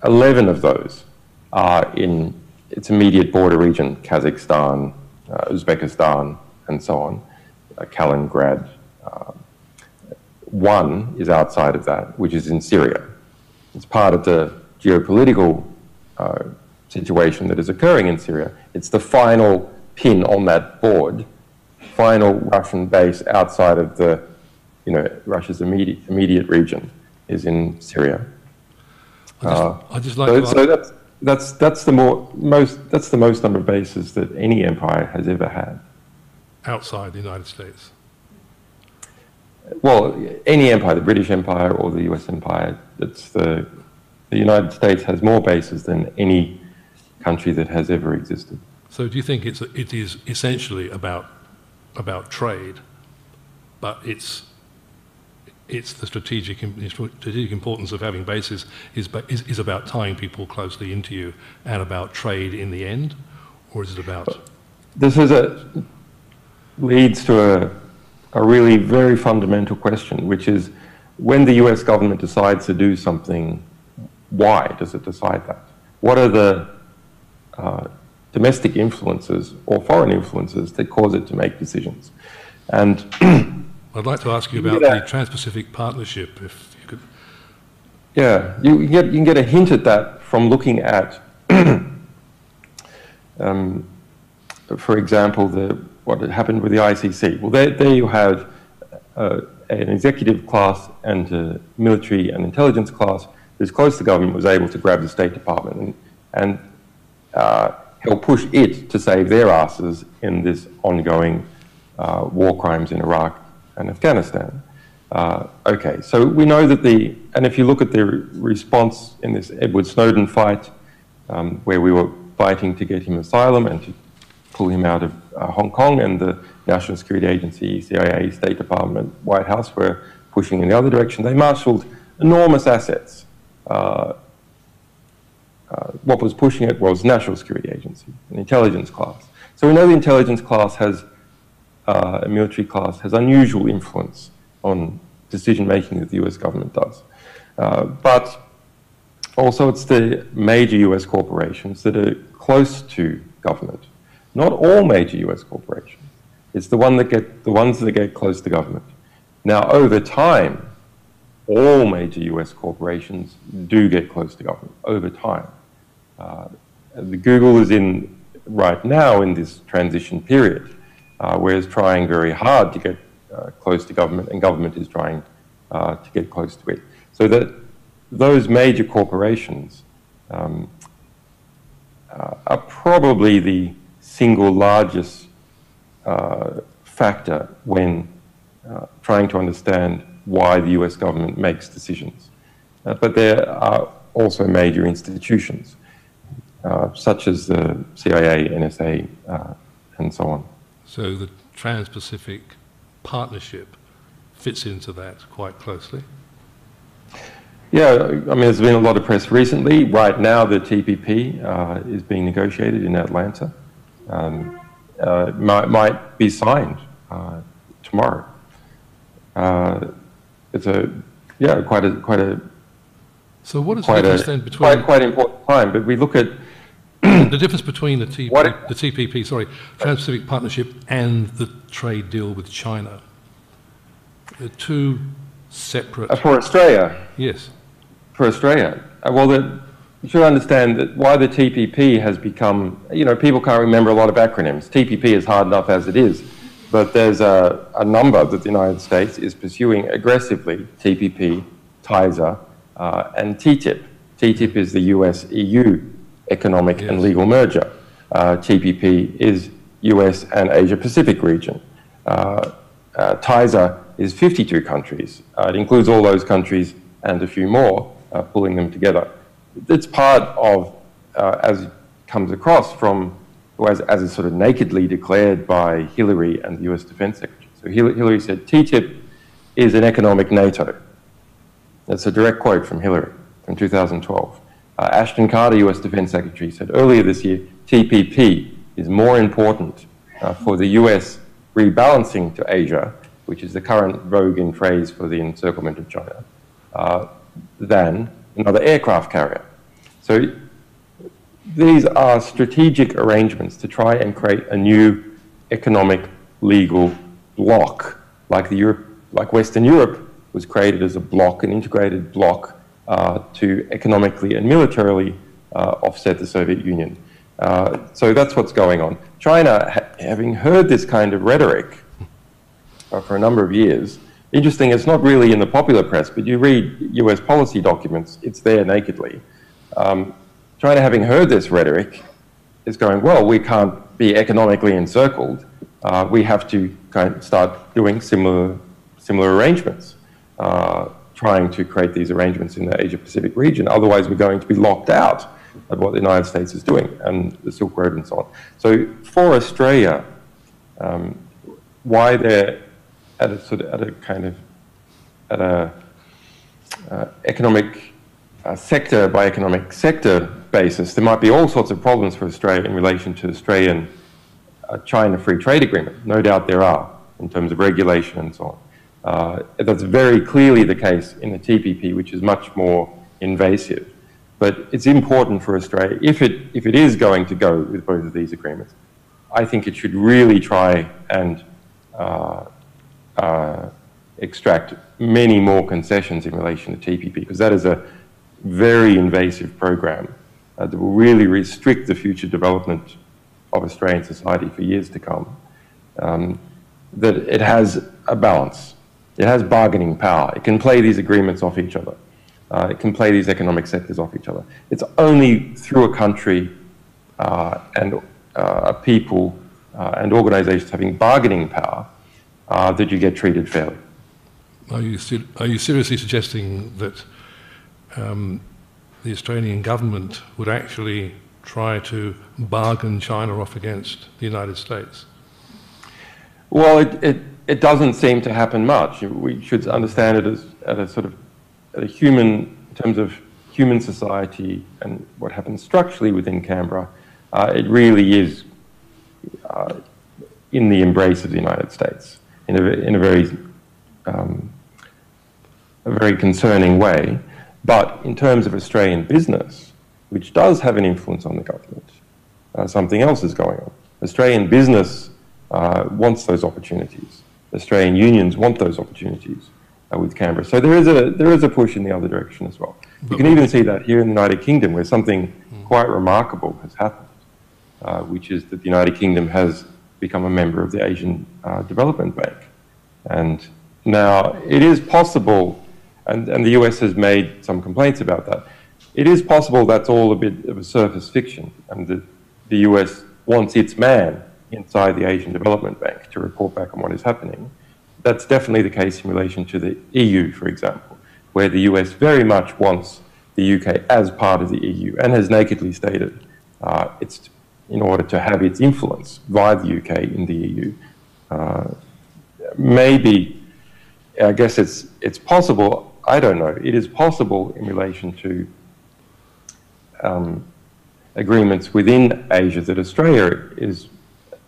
11 of those are in its immediate border region, Kazakhstan, Uzbekistan, and so on, Kaliningrad. One is outside of that, which is in Syria. It's part of the geopolitical situation that is occurring in Syria. It's the final pin on that board, final Russian base outside of the, Russia's immediate region is in Syria. I just like so that's the most number of bases that any empire has ever had outside the United States. Well, any empire, the British Empire or the US Empire, the United States has more bases than any country that has ever existed. So do you think it is essentially about trade, but it's the strategic importance of having bases is about tying people closely into you and about trade in the end, or is it about? This leads to a really very fundamental question, which is when the US government decides to do something, why does it decide that? What are the domestic influences or foreign influences that cause it to make decisions? And I'd like to ask you about the Trans-Pacific Partnership, if you could. Yeah, you can get a hint at that from looking at, for example, what had happened with the ICC. Well, there you have an executive class and a military and intelligence class who's close to government was able to grab the State Department and help push it to save their asses in this ongoing war crimes in Iraq and Afghanistan. Okay, so we know that and if you look at the response in this Edward Snowden fight, where we were fighting to get him asylum and to pull him out of Hong Kong, and the National Security Agency, CIA, State Department, White House were pushing in the other direction, they marshaled enormous assets. What was pushing it was National Security Agency, an intelligence class. So we know the intelligence class has, a military class has unusual influence on decision-making that the US government does. But also it's the major US corporations that are close to government. Not all major US corporations. It's the ones that get close to government. Now, over time, all major US corporations do get close to government, over time. The Google is right now in this transition period, where it's trying very hard to get close to government, and government is trying to get close to it. So that those major corporations are probably the single largest factor when trying to understand why the US government makes decisions. But there are also major institutions, such as the CIA, NSA, and so on. So the Trans-Pacific Partnership fits into that quite closely? Yeah, I mean, there's been a lot of press recently. Right now, the TPP is being negotiated in Atlanta. Might be signed tomorrow. It's quite a. So what is the difference then between quite important time? But we look at the difference between the TPP, Trans-Pacific Partnership, and the trade deal with China. They're two separate. For Australia. Yes. For Australia, you should understand that why the TPP has become. People can't remember a lot of acronyms. TPP is hard enough as it is. But there's a number that the United States is pursuing aggressively: TPP, TISA, and TTIP. TTIP is the US-EU economic and legal merger. TPP is US and Asia-Pacific region. TISA is 52 countries. It includes all those countries and a few more, pulling them together. It's part of, as it comes across from, as is sort of nakedly declared by Hilary and the US Defense Secretary. So Hilary said, TTIP is an economic NATO. That's a direct quote from Hilary from 2012. Ashton Carter, US Defense Secretary, said earlier this year, TPP is more important for the US rebalancing to Asia, which is the current vogue phrase for the encirclement of China, than another aircraft carrier. So these are strategic arrangements to try and create a new economic legal bloc, like Western Europe was created as a bloc, an integrated bloc, to economically and militarily offset the Soviet Union. So that's what's going on. China, having heard this kind of rhetoric for a number of years, interesting, it's not really in the popular press, but you read US policy documents, it's there nakedly. China, having heard this rhetoric, is going, well, we can't be economically encircled. We have to kind of start doing similar arrangements, trying to create these arrangements in the Asia-Pacific region. Otherwise, we're going to be locked out at what the United States is doing, and the Silk Road and so on. So for Australia, why they're at a economic sector by economic sector basis, there might be all sorts of problems for Australia in relation to Australian China Free Trade Agreement. No doubt there are, in terms of regulation and so on. That's very clearly the case in the TPP, which is much more invasive. But it's important for Australia, if it is going to go with both of these agreements, I think it should really try and extract many more concessions in relation to TPP, because that is a very invasive program that will really restrict the future development of Australian society for years to come. That it has a balance. It has bargaining power. It can play these agreements off each other. It can play these economic sectors off each other. It's only through a country and a people and organisations having bargaining power that you get treated fairly. Are you seriously suggesting that the Australian government would actually try to bargain China off against the United States? Well, it doesn't seem to happen much. We should understand it as at a human, in terms of human society and what happens structurally within Canberra. It really is in the embrace of the United States in a very concerning way. But in terms of Australian business, which does have an influence on the government, something else is going on. Australian business wants those opportunities. Australian unions want those opportunities with Canberra. So there is a push in the other direction as well. You can even see that here in the United Kingdom, where something quite remarkable has happened, which is that the United Kingdom has become a member of the Asian Development Bank. And now it is possible, and the US has made some complaints about that, it is possible that's all a bit of a surface fiction, and that the US wants its man inside the Asian Development Bank to report back on what is happening. That's definitely the case in relation to the EU, for example, where the US very much wants the UK as part of the EU and has nakedly stated it's in order to have its influence via the UK in the EU. Maybe, I guess it's possible, I don't know, it is possible in relation to agreements within Asia that Australia is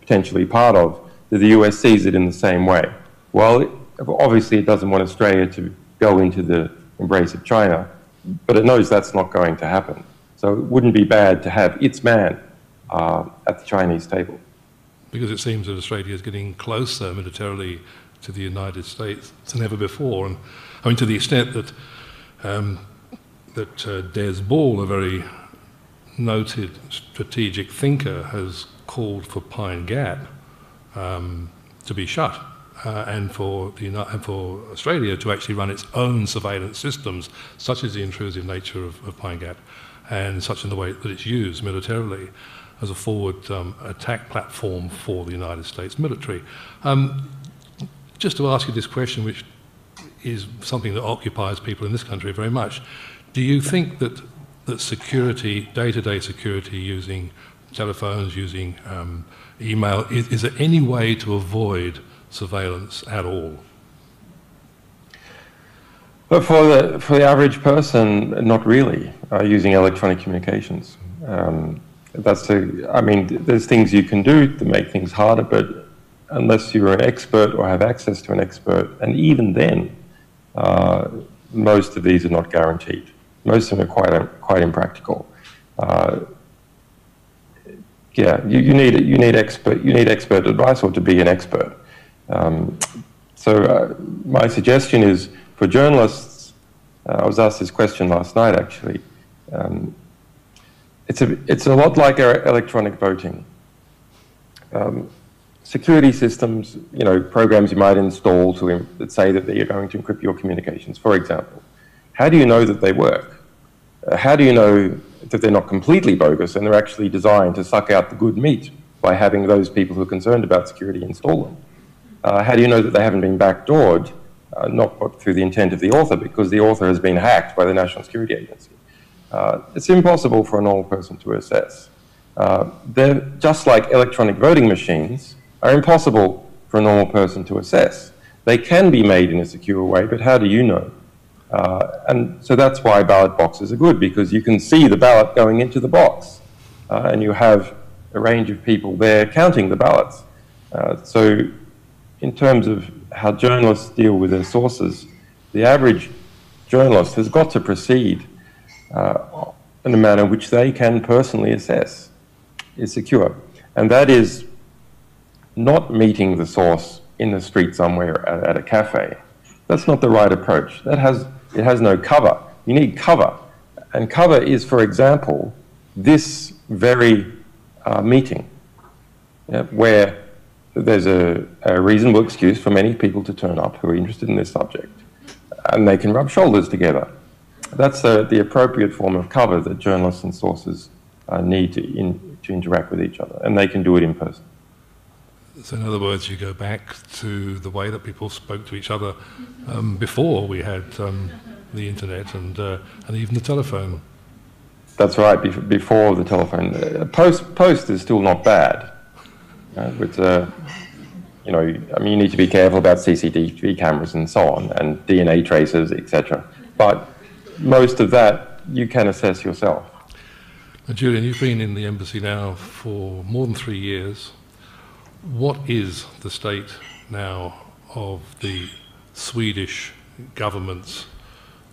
potentially part of, that the US sees it in the same way. Well, obviously it doesn't want Australia to go into the embrace of China, but it knows that's not going to happen. So it wouldn't be bad to have its man at the Chinese table. Because it seems that Australia is getting closer militarily to the United States than ever before. And I mean, to the extent that Des Ball, a very noted strategic thinker, has called for Pine Gap to be shut, and for Australia to actually run its own surveillance systems, such as the intrusive nature of Pine Gap, and such in the way that it's used militarily as a forward attack platform for the United States military. Just to ask you this question, which is something that occupies people in this country very much, do you think that security, day-to-day security, using telephones, using email, is there any way to avoid surveillance at all? But for the average person, not really, using electronic communications. I mean, there's things you can do to make things harder, but unless you're an expert or have access to an expert, and even then, most of these are not guaranteed. Most of them are quite impractical. Yeah, you need expert advice, or to be an expert. So my suggestion is for journalists. I was asked this question last night, actually. It's a lot like our electronic voting. Security systems, programs you might install that say that you're going to encrypt your communications, for example. How do you know that they work? How do you know that they're not completely bogus and they're actually designed to suck out the good meat by having those people who are concerned about security install them? How do you know that they haven't been backdoored, not through the intent of the author, because the author has been hacked by the National Security Agency? It's impossible for a normal person to assess. They're just like electronic voting machines are impossible for a normal person to assess. They can be made in a secure way, but how do you know? And so that's why ballot boxes are good, because you can see the ballot going into the box, and you have a range of people there counting the ballots. So in terms of how journalists deal with their sources, the average journalist has got to proceed in a manner which they can personally assess is secure. And that is not meeting the source in the street somewhere at a cafe. That's not the right approach. It has no cover. You need cover. And cover is, for example, this very meeting, where there's a reasonable excuse for many people to turn up who are interested in this subject, and they can rub shoulders together. That's the appropriate form of cover that journalists and sources need to interact with each other, and they can do it in person. So in other words, you go back to the way that people spoke to each other before we had the internet and even the telephone. That's right, before the telephone. Post is still not bad. But, you know, I mean, you need to be careful about CCTV cameras and so on, and DNA tracers, etc. But most of that you can assess yourself. Now, Julian, you've been in the embassy now for more than 3 years. What is the state now of the Swedish government's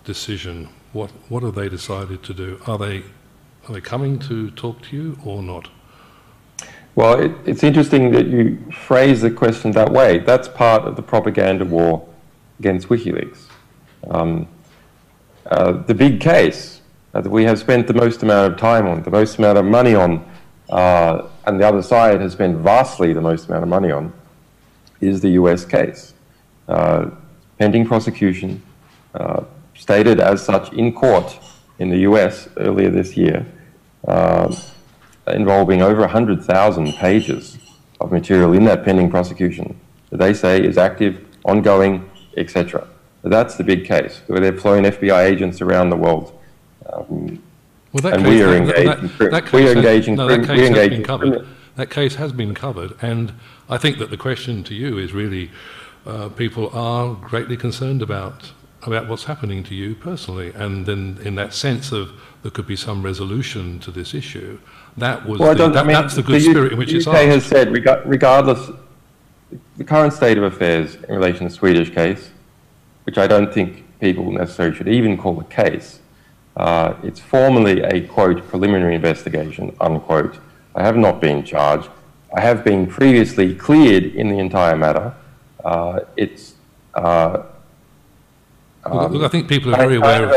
decision? What have they decided to do? Are they coming to talk to you or not? Well, it's interesting that you phrase the question that way. That's part of the propaganda war against WikiLeaks. The big case that we have spent the most amount of time on, the most amount of money on, and the other side has spent vastly the most amount of money on, is the US case. Pending prosecution, stated as such in court in the US earlier this year, involving over 100,000 pages of material in that pending prosecution that they say is active, ongoing, etc. That's the big case, where they've flown FBI agents around the world. That case has been covered, and I think that the question to you is really, people are greatly concerned about what's happening to you personally, and then in that sense of there could be some resolution to this issue. That's the good spirit in which it's asked. The UK has said, regardless, the current state of affairs in relation to the Swedish case, which I don't think people necessarily should even call a case, it's formally a, quote, preliminary investigation, unquote. I have not been charged. I have been previously cleared in the entire matter. Look, I think people are very aware of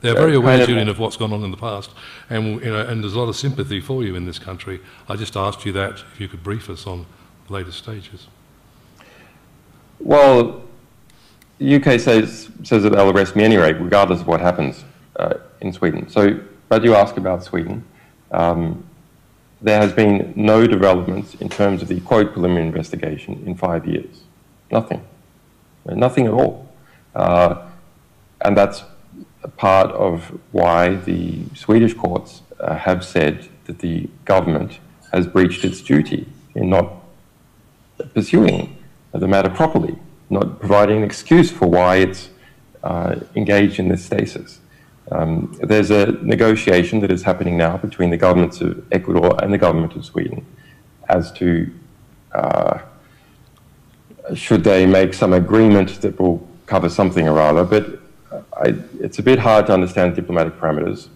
they're very aware, Julian, of what's gone on in the past, and and there's a lot of sympathy for you in this country. I just asked you that if you could brief us on the latest stages. Well, the UK says that they'll arrest me anyway, regardless of what happens in Sweden. So, but you ask about Sweden. There has been no developments in terms of the, quote, preliminary investigation in 5 years. Nothing. Nothing at all. And that's a part of why the Swedish courts have said that the government has breached its duty in not pursuing the matter properly, not providing an excuse for why it's engaged in this stasis. There's a negotiation that is happening now between the governments of Ecuador and the government of Sweden as to should they make some agreement that will cover something or other, but it's a bit hard to understand diplomatic parameters.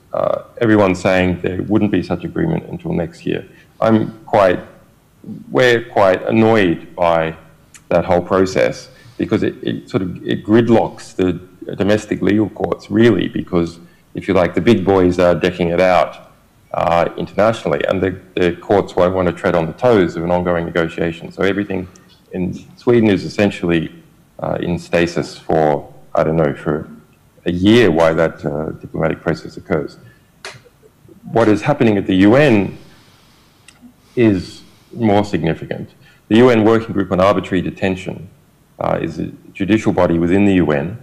Everyone's saying there wouldn't be such agreement until next year. We're quite annoyed by that whole process because it gridlocks the domestic legal courts, really, because, if you like, the big boys are decking it out internationally, and the courts won't want to tread on the toes of an ongoing negotiation. So everything in Sweden is essentially in stasis for, I don't know, for a year while that diplomatic process occurs. What is happening at the UN is more significant. The UN Working Group on Arbitrary Detention is a judicial body within the UN,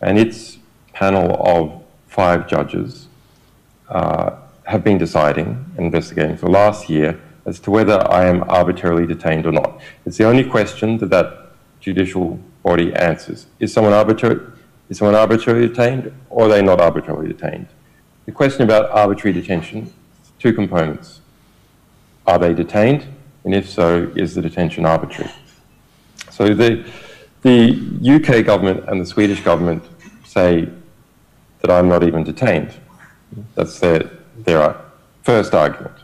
and its panel of 5 judges have been deciding and investigating for the last year as to whether I am arbitrarily detained or not. It's the only question that that judicial body answers. Is someone arbitrarily detained, or are they not arbitrarily detained? The question about arbitrary detention, two components. Are they detained? And if so, is the detention arbitrary? So the UK government and the Swedish government say that I'm not even detained. That's their first argument.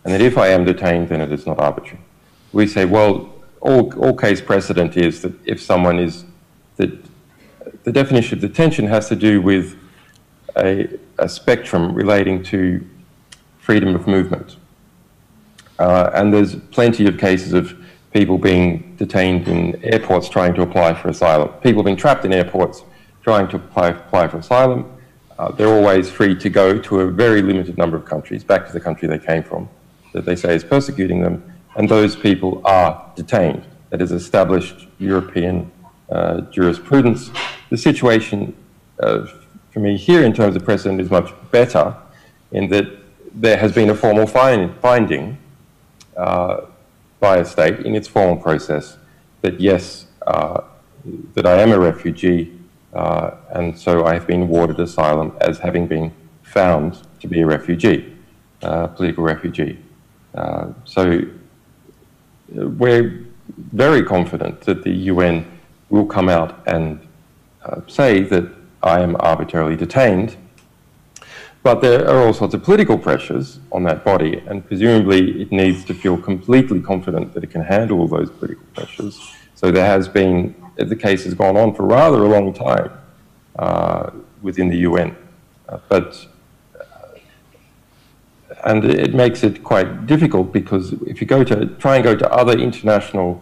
And that if I am detained, then it is not arbitrary. We say, well, all case precedent is that if someone is, the definition of detention has to do with a spectrum relating to freedom of movement. And there's plenty of cases of people being detained in airports trying to apply for asylum. People being trapped in airports trying to apply for asylum. They're always free to go to a very limited number of countries, back to the country they came from, that they say is persecuting them, and those people are detained. That is established European jurisprudence. The situation for me here in terms of precedent is much better in that there has been a formal finding by a state in its formal process that yes, that I am a refugee, and so I have been awarded asylum as having been found to be a refugee, political refugee. So we're very confident that the UN will come out and say that I am arbitrarily detained, but there are all sorts of political pressures on that body, and presumably it needs to feel completely confident that it can handle all those political pressures. So there has been, the case has gone on for rather a long time within the UN, and it makes it quite difficult because if you try and go to other international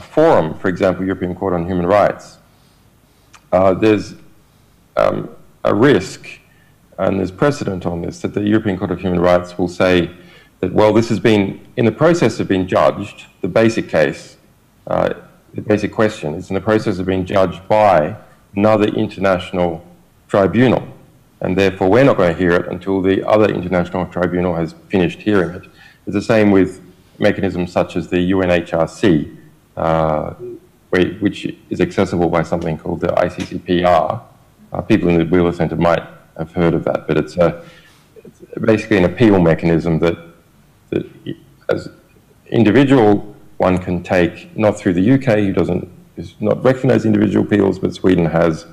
forum, for example, European Court on Human Rights, there's a risk, and there's precedent on this, that the European Court of Human Rights will say that, well, this has been, in the process of being judged, the basic case, the basic question is in the process of being judged by another international tribunal, and therefore we're not going to hear it until the other international tribunal has finished hearing it. It's the same with mechanisms such as the UNHRC, which is accessible by something called the ICCPR. People in the Wheeler Centre might have heard of that, but it's basically an appeal mechanism that as individual one can take, not through the UK, who does not recognise individual appeals, but Sweden has,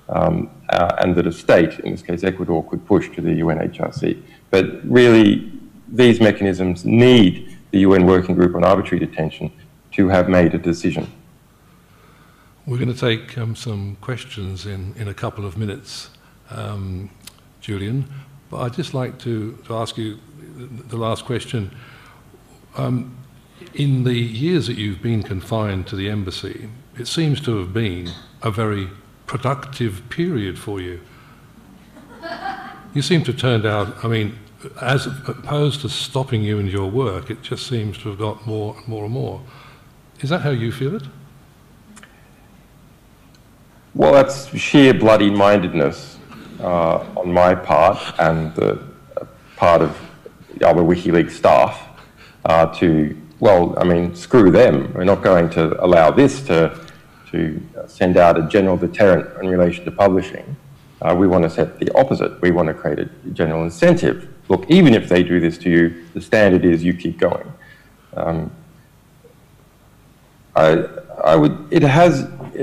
and that a state, in this case Ecuador, could push to the UNHRC. But really, these mechanisms need the UN Working Group on Arbitrary Detention to have made a decision. We're going to take some questions in a couple of minutes, Julian, but I'd just like to ask you the last question. In the years that you've been confined to the embassy, it seems to have been a very productive period for you. You seem to have turned out, I mean, as opposed to stopping you in your work, it just seems to have got more and more and more. Is that how you feel it? Well, that's sheer bloody-mindedness on my part and the part of the other WikiLeaks staff to, well, I mean, screw them. We're not going to allow this to send out a general deterrent in relation to publishing. We want to set the opposite. We want to create a general incentive. Look, even if they do this to you, the standard is you keep going. It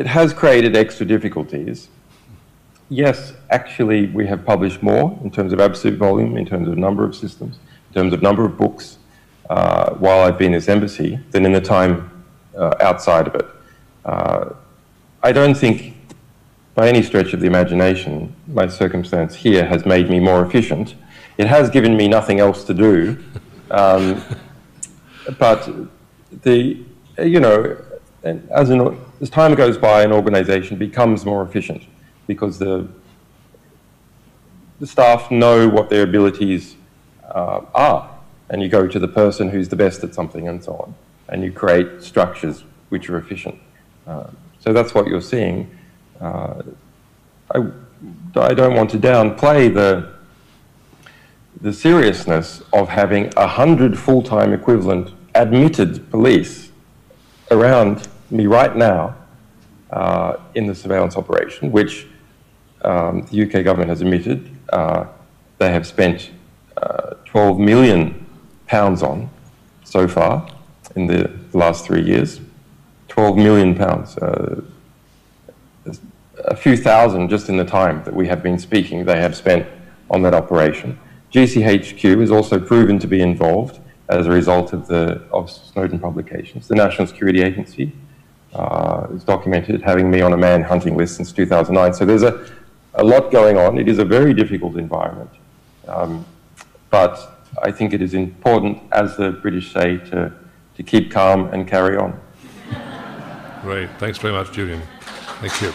has created extra difficulties. Yes, actually, we have published more in terms of absolute volume, in terms of number of systems, in terms of number of books, while I've been in this embassy, than in the time outside of it. I don't think, by any stretch of the imagination, my circumstance here has made me more efficient. It has given me nothing else to do, but as time goes by, an organisation becomes more efficient because the staff know what their abilities are, and you go to the person who's the best at something and so on, and you create structures which are efficient. So that's what you're seeing. I don't want to downplay the seriousness of having 100 full-time equivalent admitted police around me right now in the surveillance operation, which the UK government has admitted they have spent £12 million on so far in the last 3 years. £12 million. A few thousand just in the time that we have been speaking they have spent on that operation. GCHQ is also proven to be involved as a result of Snowden publications. The National Security Agency is documented having me on a man-hunting list since 2009. So there's a lot going on. It is a very difficult environment. But I think it is important, as the British say, to keep calm and carry on. Great. Thanks very much, Julian. Thank you.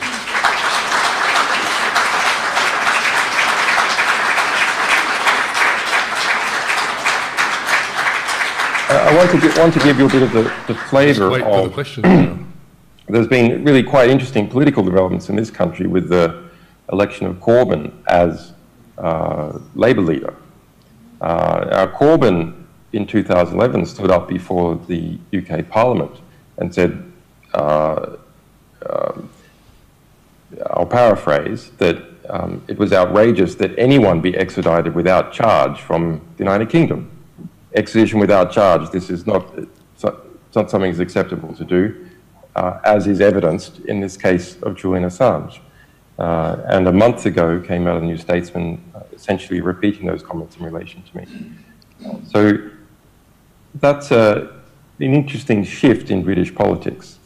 I want to give you a bit of the flavour Wait of... for the questions now. There's been really quite interesting political developments in this country with the election of Corbyn as Labour leader. Corbyn in 2011 stood up before the UK Parliament and said, I'll paraphrase, that it was outrageous that anyone be extradited without charge from the United Kingdom. Extradition without charge, this is not something that's acceptable to do, as is evidenced in this case of Julian Assange. And a month ago came out of the New Statesman essentially repeating those comments in relation to me. So that's an interesting shift in British politics.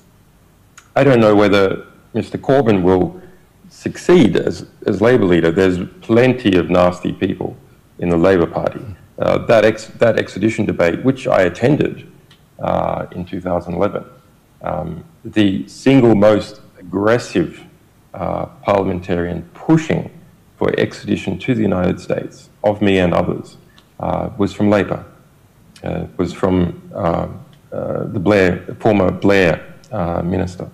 I don't know whether Mr. Corbyn will succeed as Labour leader. There's plenty of nasty people in the Labour Party. That extradition debate, which I attended in 2011, the single most aggressive parliamentarian pushing for extradition to the United States, of me and others, was from Labour. Was from the former Blair minister.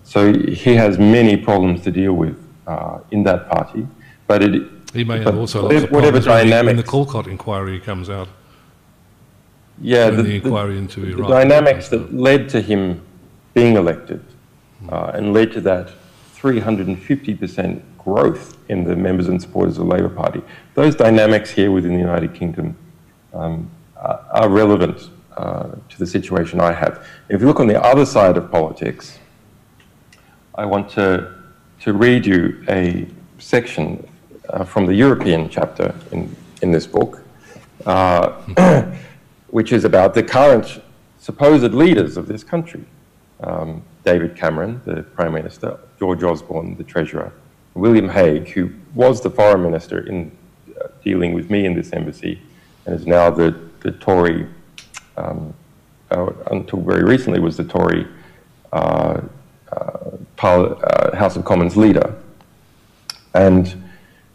So he has many problems to deal with in that party, but he may have also lots of whatever problems when the Colcott inquiry comes out. Yeah, the inquiry into Iraq. The dynamics that led to him being elected and led to that 350% growth in the members and supporters of the Labour Party. Those dynamics here within the United Kingdom are relevant to the situation I have. If you look on the other side of politics, I want to read you a section from the European chapter in this book, which is about the current supposed leaders of this country. David Cameron, the Prime Minister, George Osborne, the Treasurer, William Hague, who was the Foreign Minister in dealing with me in this embassy, and is now the Tory, until very recently was the Tory House of Commons leader. And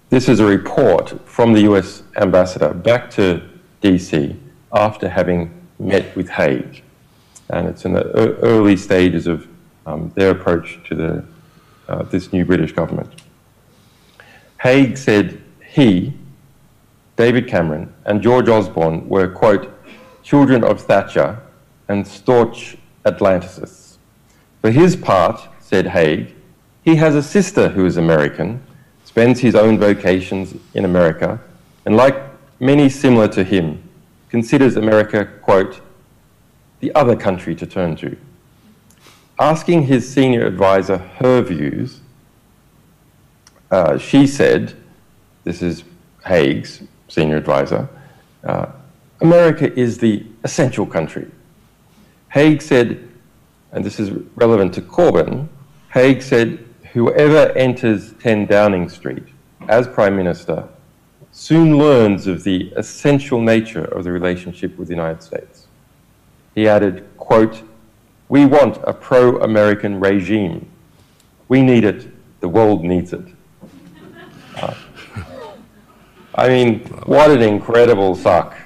this is a report from the US ambassador back to DC after having met with Hague. And it's in the early stages of their approach to this new British government. Hague said he, David Cameron, and George Osborne were, quote, children of Thatcher and staunch Atlanticists. For his part, said Hague, he has a sister who is American, spends his own vacations in America, and like many similar to him, considers America, quote, the other country to turn to. Asking his senior advisor her views, she said, this is Hague's senior advisor, America is the essential country. Hague said, and this is relevant to Corbyn, Hague said, whoever enters 10 Downing Street as Prime Minister soon learns of the essential nature of the relationship with the United States. He added, quote, we want a pro-American regime. We need it. The world needs it. I mean, what an incredible suck.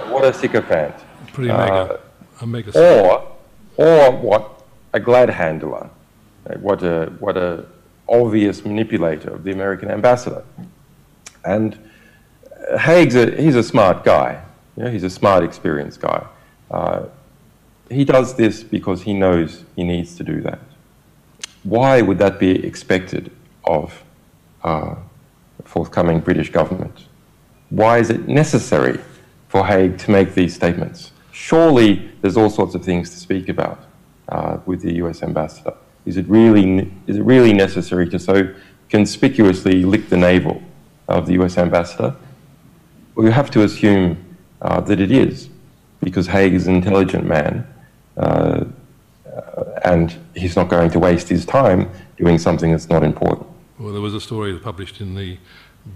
What a sycophant. Pretty mega. A mega or what a glad handler. What a obvious manipulator of the American ambassador. And he's a smart guy. You know, he's a smart, experienced guy. He does this because he knows he needs to do that. Why would that be expected of the forthcoming British government? Why is it necessary for Hague to make these statements? Surely there's all sorts of things to speak about with the US ambassador. Is it really necessary to so conspicuously lick the navel of the US ambassador? Well, you have to assume that it is, because Hague is an intelligent man, and he's not going to waste his time doing something that's not important. Well, there was a story published in the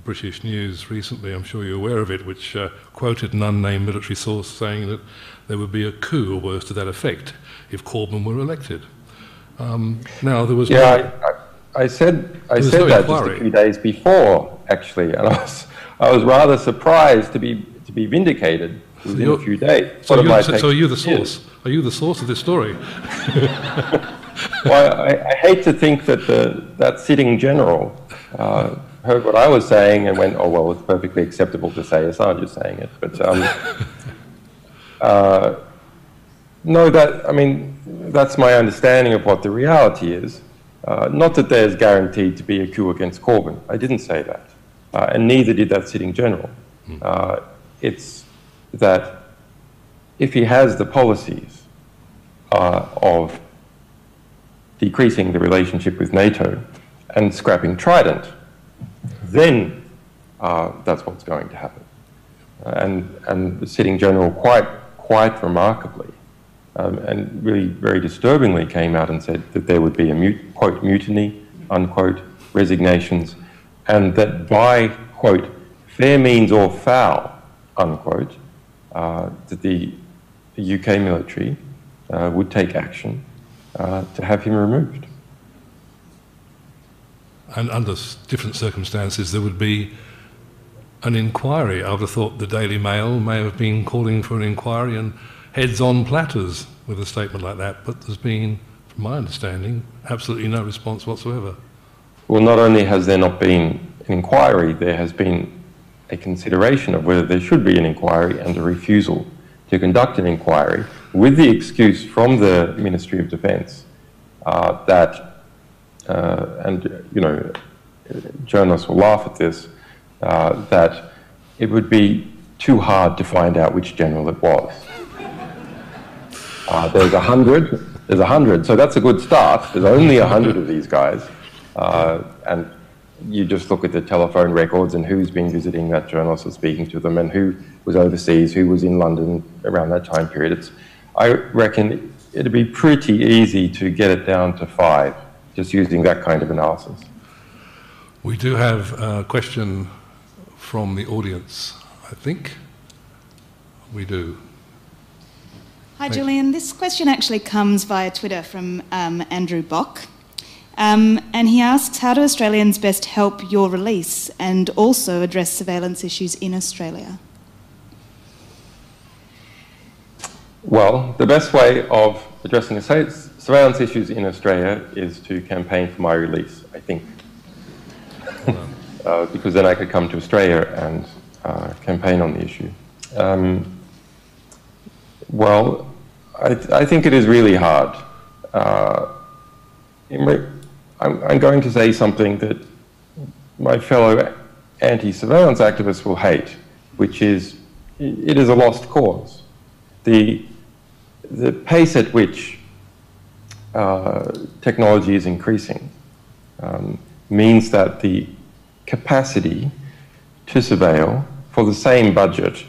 British news recently, I'm sure you're aware of it, which quoted an unnamed military source saying that there would be a coup or worse to that effect if Corbyn were elected. Now there was I said that just a few days before, actually, and I was rather surprised to be vindicated within a few days. So are you the source? Are you the source of this story? Well, I hate to think that that sitting general heard what I was saying and went, "Oh well, it's perfectly acceptable to say Assange is saying it." But no, that's my understanding of what the reality is. Not that there's guaranteed to be a coup against Corbyn. I didn't say that, and neither did that sitting general. It's that if he has the policies of decreasing the relationship with NATO and scrapping Trident, then that's what's going to happen. And the sitting general quite remarkably and really very disturbingly came out and said that there would be a quote mutiny, unquote, resignations, and that by, quote, fair means or foul, unquote, that the UK military would take action to have him removed. And under different circumstances, there would be an inquiry. I would have thought the Daily Mail may have been calling for an inquiry and heads on platters with a statement like that, but there's been, from my understanding, absolutely no response whatsoever. Well, not only has there not been an inquiry, there has been a consideration of whether there should be an inquiry and a refusal to conduct an inquiry with the excuse from the Ministry of Defence that, and you know, journalists will laugh at this, that it would be too hard to find out which general it was. There's 100, so that's a good start. There's only 100 of these guys, and you just look at the telephone records and who's been visiting that journalist or speaking to them and who was overseas, who was in London around that time period. I reckon it'd be pretty easy to get it down to 5, just using that kind of analysis. We do have a question from the audience, I think. We do. Hi, Julian. This question actually comes via Twitter from Andrew Bock. And he asks, how do Australians best help your release and also address surveillance issues in Australia? Well, the best way of addressing the surveillance issues in Australia is to campaign for my release, I think. Because then I could come to Australia and campaign on the issue. Well, I think it is really hard. I'm going to say something that my fellow anti-surveillance activists will hate, which is, it is a lost cause. The pace at which technology is increasing means that the capacity to surveil for the same budget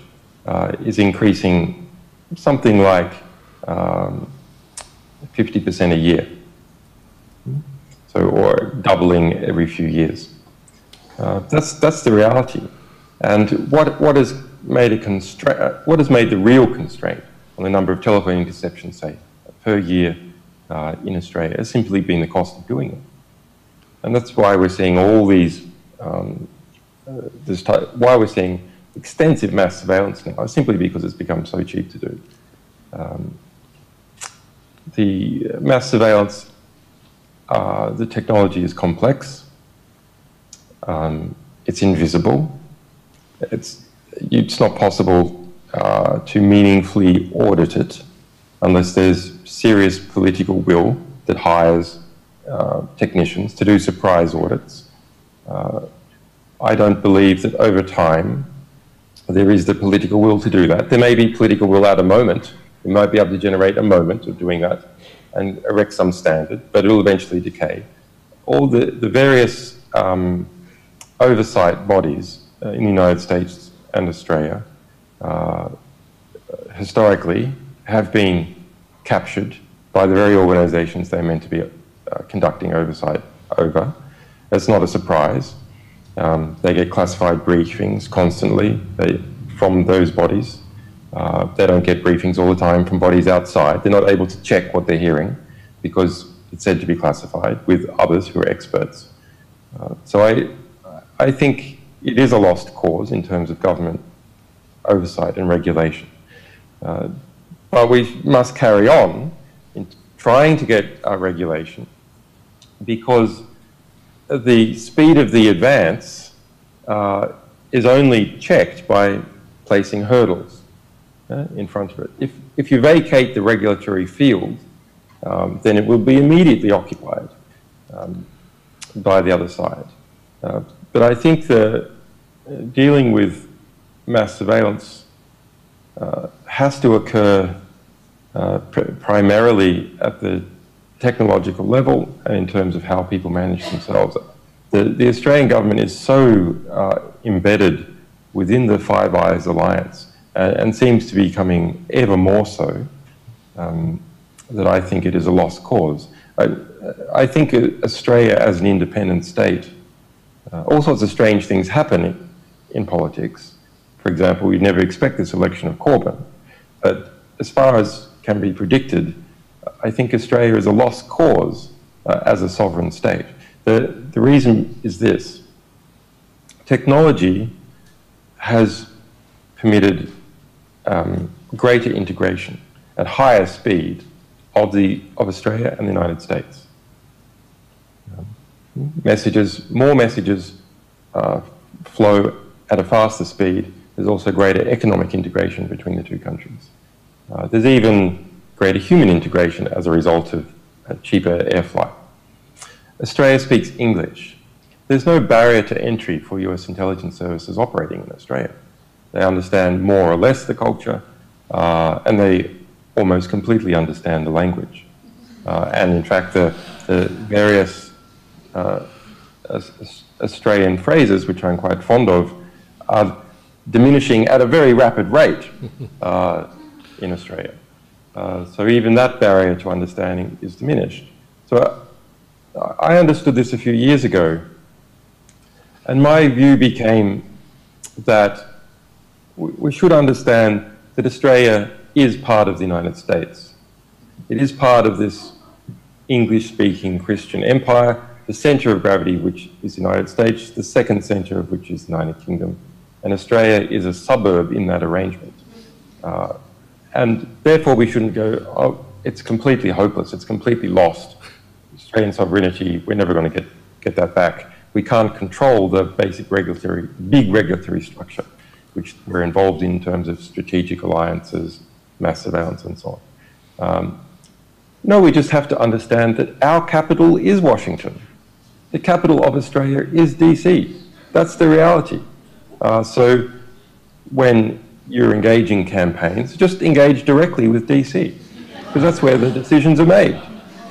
is increasing something like 50% a year. So, or doubling every few years. That's the reality. And what has made the real constraint on the number of telephone interceptions, say, per year in Australia, has simply been the cost of doing it. And that's why we're seeing all these, why we're seeing extensive mass surveillance now, simply because it's become so cheap to do. The mass surveillance, the technology is complex, it's invisible, it's it's not possible to meaningfully audit it unless there's serious political will that hires technicians to do surprise audits. I don't believe that over time there is the political will to do that. There may be political will at a moment. We might be able to generate a moment of doing that and erect some standard, but it will eventually decay. All the various oversight bodies in the United States and Australia historically have been captured by the very organisations they're meant to be conducting oversight over. That's not a surprise. They get classified briefings constantly from those bodies. They don't get briefings all the time from bodies outside. They're not able to check what they're hearing because it's said to be classified with others who are experts. So I think it is a lost cause in terms of government oversight and regulation. But we must carry on in trying to get our regulation because the speed of the advance is only checked by placing hurdles in front of it. If you vacate the regulatory field, then it will be immediately occupied by the other side. But I think dealing with mass surveillance has to occur primarily at the technological level and in terms of how people manage themselves. The Australian government is so embedded within the Five Eyes alliance and seems to be becoming ever more so that I think it is a lost cause. I think Australia as an independent state, all sorts of strange things happen in politics. For example, we'd never expect this election of Corbyn, but as far as can be predicted, I think Australia is a lost cause as a sovereign state. The reason is this. Technology has permitted greater integration at higher speed of Australia and the United States. More messages flow at a faster speed. There's also greater economic integration between the two countries. There's even greater human integration as a result of a cheaper air flight. Australia speaks English. There's no barrier to entry for US intelligence services operating in Australia. They understand more or less the culture, and they almost completely understand the language. And in fact, the various Australian phrases, which I'm quite fond of, are diminishing at a very rapid rate in Australia. So even that barrier to understanding is diminished. So I understood this a few years ago, and my view became that we should understand that Australia is part of the United States. It is part of this English-speaking Christian empire, the centre of gravity which is the United States, the second centre of which is the United Kingdom, and Australia is a suburb in that arrangement. And therefore we shouldn't go, oh, it's completely hopeless, it's completely lost. Australian sovereignty, we're never going to get that back. We can't control the basic big regulatory structure, which we're involved in terms of strategic alliances, mass surveillance and so on. No, we just have to understand that our capital is Washington. The capital of Australia is DC. That's the reality. So when you're engaging campaigns, just engage directly with DC, because that's where the decisions are made.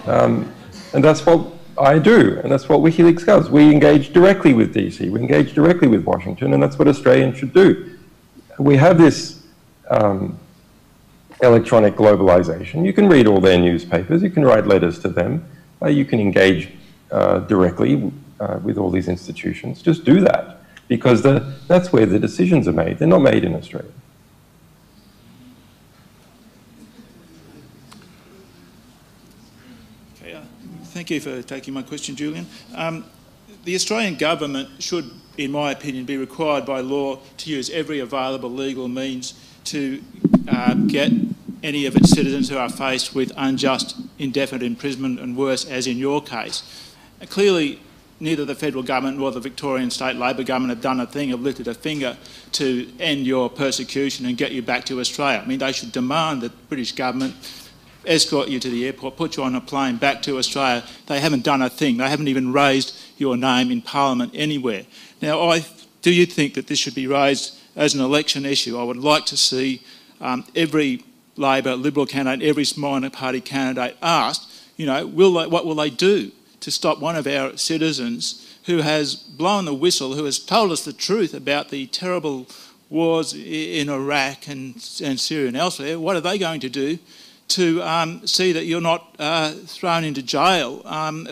And that's what I do, and that's what WikiLeaks does. We engage directly with DC, we engage directly with Washington, and that's what Australians should do. We have this electronic globalization. You can read all their newspapers, you can write letters to them, you can engage directly with all these institutions. Just do that, because that's where the decisions are made. They're not made in Australia. Thank you for taking my question, Julian. The Australian government should, in my opinion, be required by law to use every available legal means to get any of its citizens who are faced with unjust, indefinite imprisonment and worse, as in your case. Clearly, neither the federal government nor the Victorian state Labor government have done a thing, have lifted a finger to end your persecution and get you back to Australia. I mean, they should demand that the British government escort you to the airport, put you on a plane back to Australia. They haven't done a thing. They haven't even raised your name in Parliament anywhere. Now, do you think that this should be raised as an election issue? I would like to see every Labor, Liberal candidate, every minor party candidate asked, you know, what will they do to stop one of our citizens who has blown the whistle, who has told us the truth about the terrible wars in Iraq and Syria and elsewhere? What are they going to do to see that you're not thrown into jail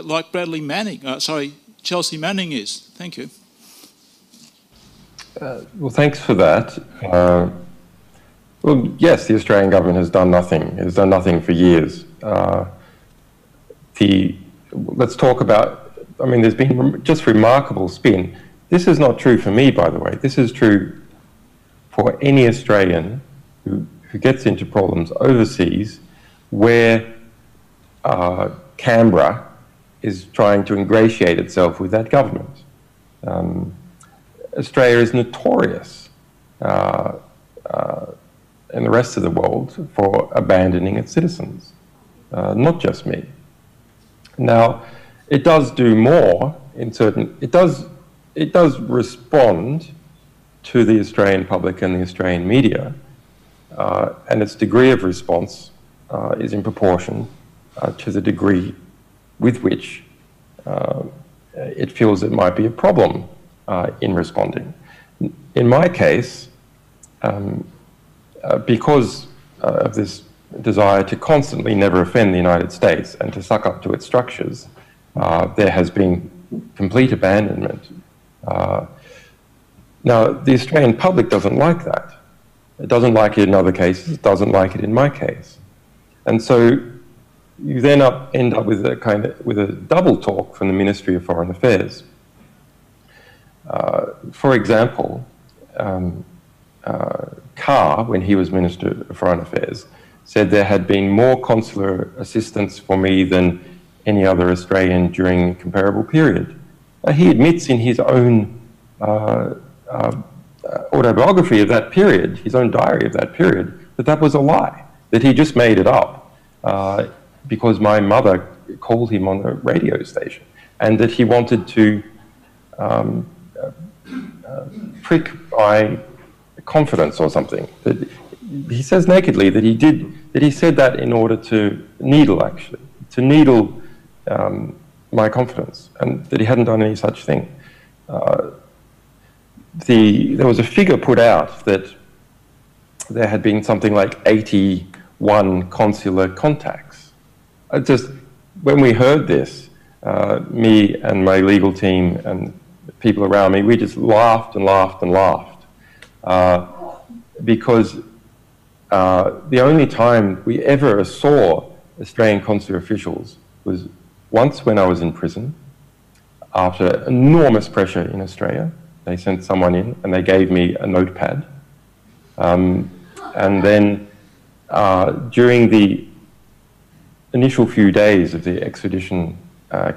like Chelsea Manning is? Thank you. Well, thanks for that. Well, yes, the Australian government has done nothing. It has done nothing for years. Let's talk about, I mean, there's been just remarkable spin. This is not true for me, by the way. This is true for any Australian who gets into problems overseas where Canberra is trying to ingratiate itself with that government. Australia is notorious in the rest of the world for abandoning its citizens, not just me. Now, it does do more in certain, it does respond to the Australian public and the Australian media, and its degree of response is in proportion to the degree with which it feels it might be a problem in responding. In my case, because of this desire to constantly never offend the United States and to suck up to its structures, there has been complete abandonment. Now, the Australian public doesn't like that. It doesn't like it in other cases. It doesn't like it in my case. And so you then end up with a double talk from the Ministry of Foreign Affairs. For example, Carr, when he was Minister of Foreign Affairs, said there had been more consular assistance for me than any other Australian during a comparable period. He admits in his own autobiography of that period, his own diary of that period, that was a lie, that he just made it up because my mother called him on a radio station, and that he wanted to prick my confidence or something. That he says nakedly that he said that in order to needle my confidence, and that he hadn't done any such thing. There was a figure put out that there had been something like 81 consular contacts. When we heard this, me and my legal team and people around me, we just laughed and laughed and laughed. Because the only time we ever saw Australian consular officials was once when I was in prison, after enormous pressure in Australia. They sent someone in and they gave me a notepad. And then during the initial few days of the extradition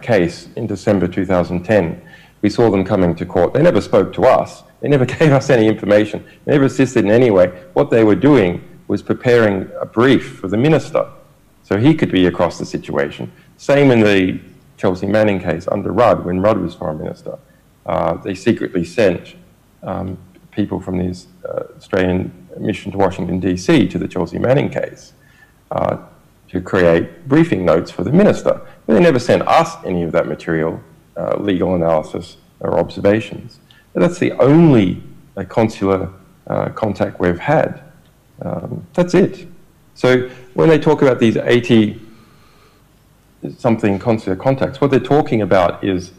case in December 2010, we saw them coming to court. They never spoke to us. They never gave us any information. They never assisted in any way. What they were doing was preparing a brief for the minister so he could be across the situation. Same in the Chelsea Manning case under Rudd, when Rudd was Foreign Minister. They secretly sent people from the Australian mission to Washington, D.C. to the Chelsea Manning case to create briefing notes for the minister. But they never sent us any of that material, legal analysis or observations. But that's the only consular contact we've had. That's it. So when they talk about these 80-something consular contacts, what they're talking about is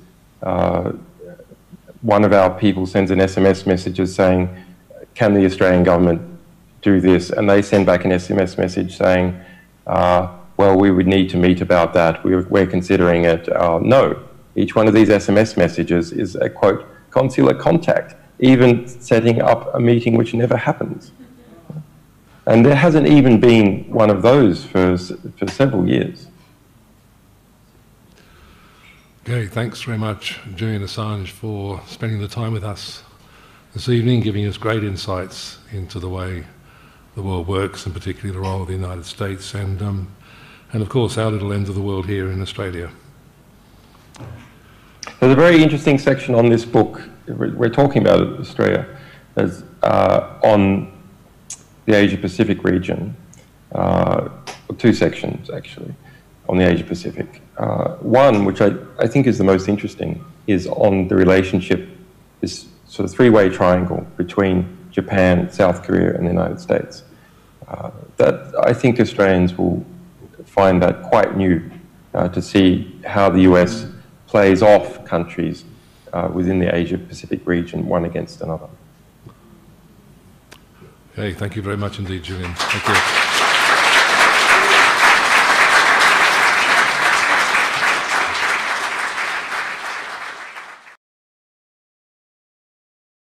one of our people sends an SMS message saying, can the Australian government do this? And they send back an SMS message saying, well, we would need to meet about that. We're considering it. No. Each one of these SMS messages is a, quote, consular contact, even setting up a meeting which never happens. And there hasn't even been one of those for several years. Okay, thanks very much, Julian Assange, for spending the time with us this evening, giving us great insights into the way the world works, and particularly the role of the United States, and of course our little end of the world here in Australia. There's a very interesting section on this book. We're talking about Australia as on the Asia-Pacific region. Two sections, actually, on the Asia-Pacific. One, which I think is the most interesting, is on the relationship, this sort of three-way triangle between Japan, South Korea, and the United States. That I think Australians will find that quite new, to see how the US plays off countries within the Asia-Pacific region, one against another. Okay, thank you very much indeed, Julian. Thank you.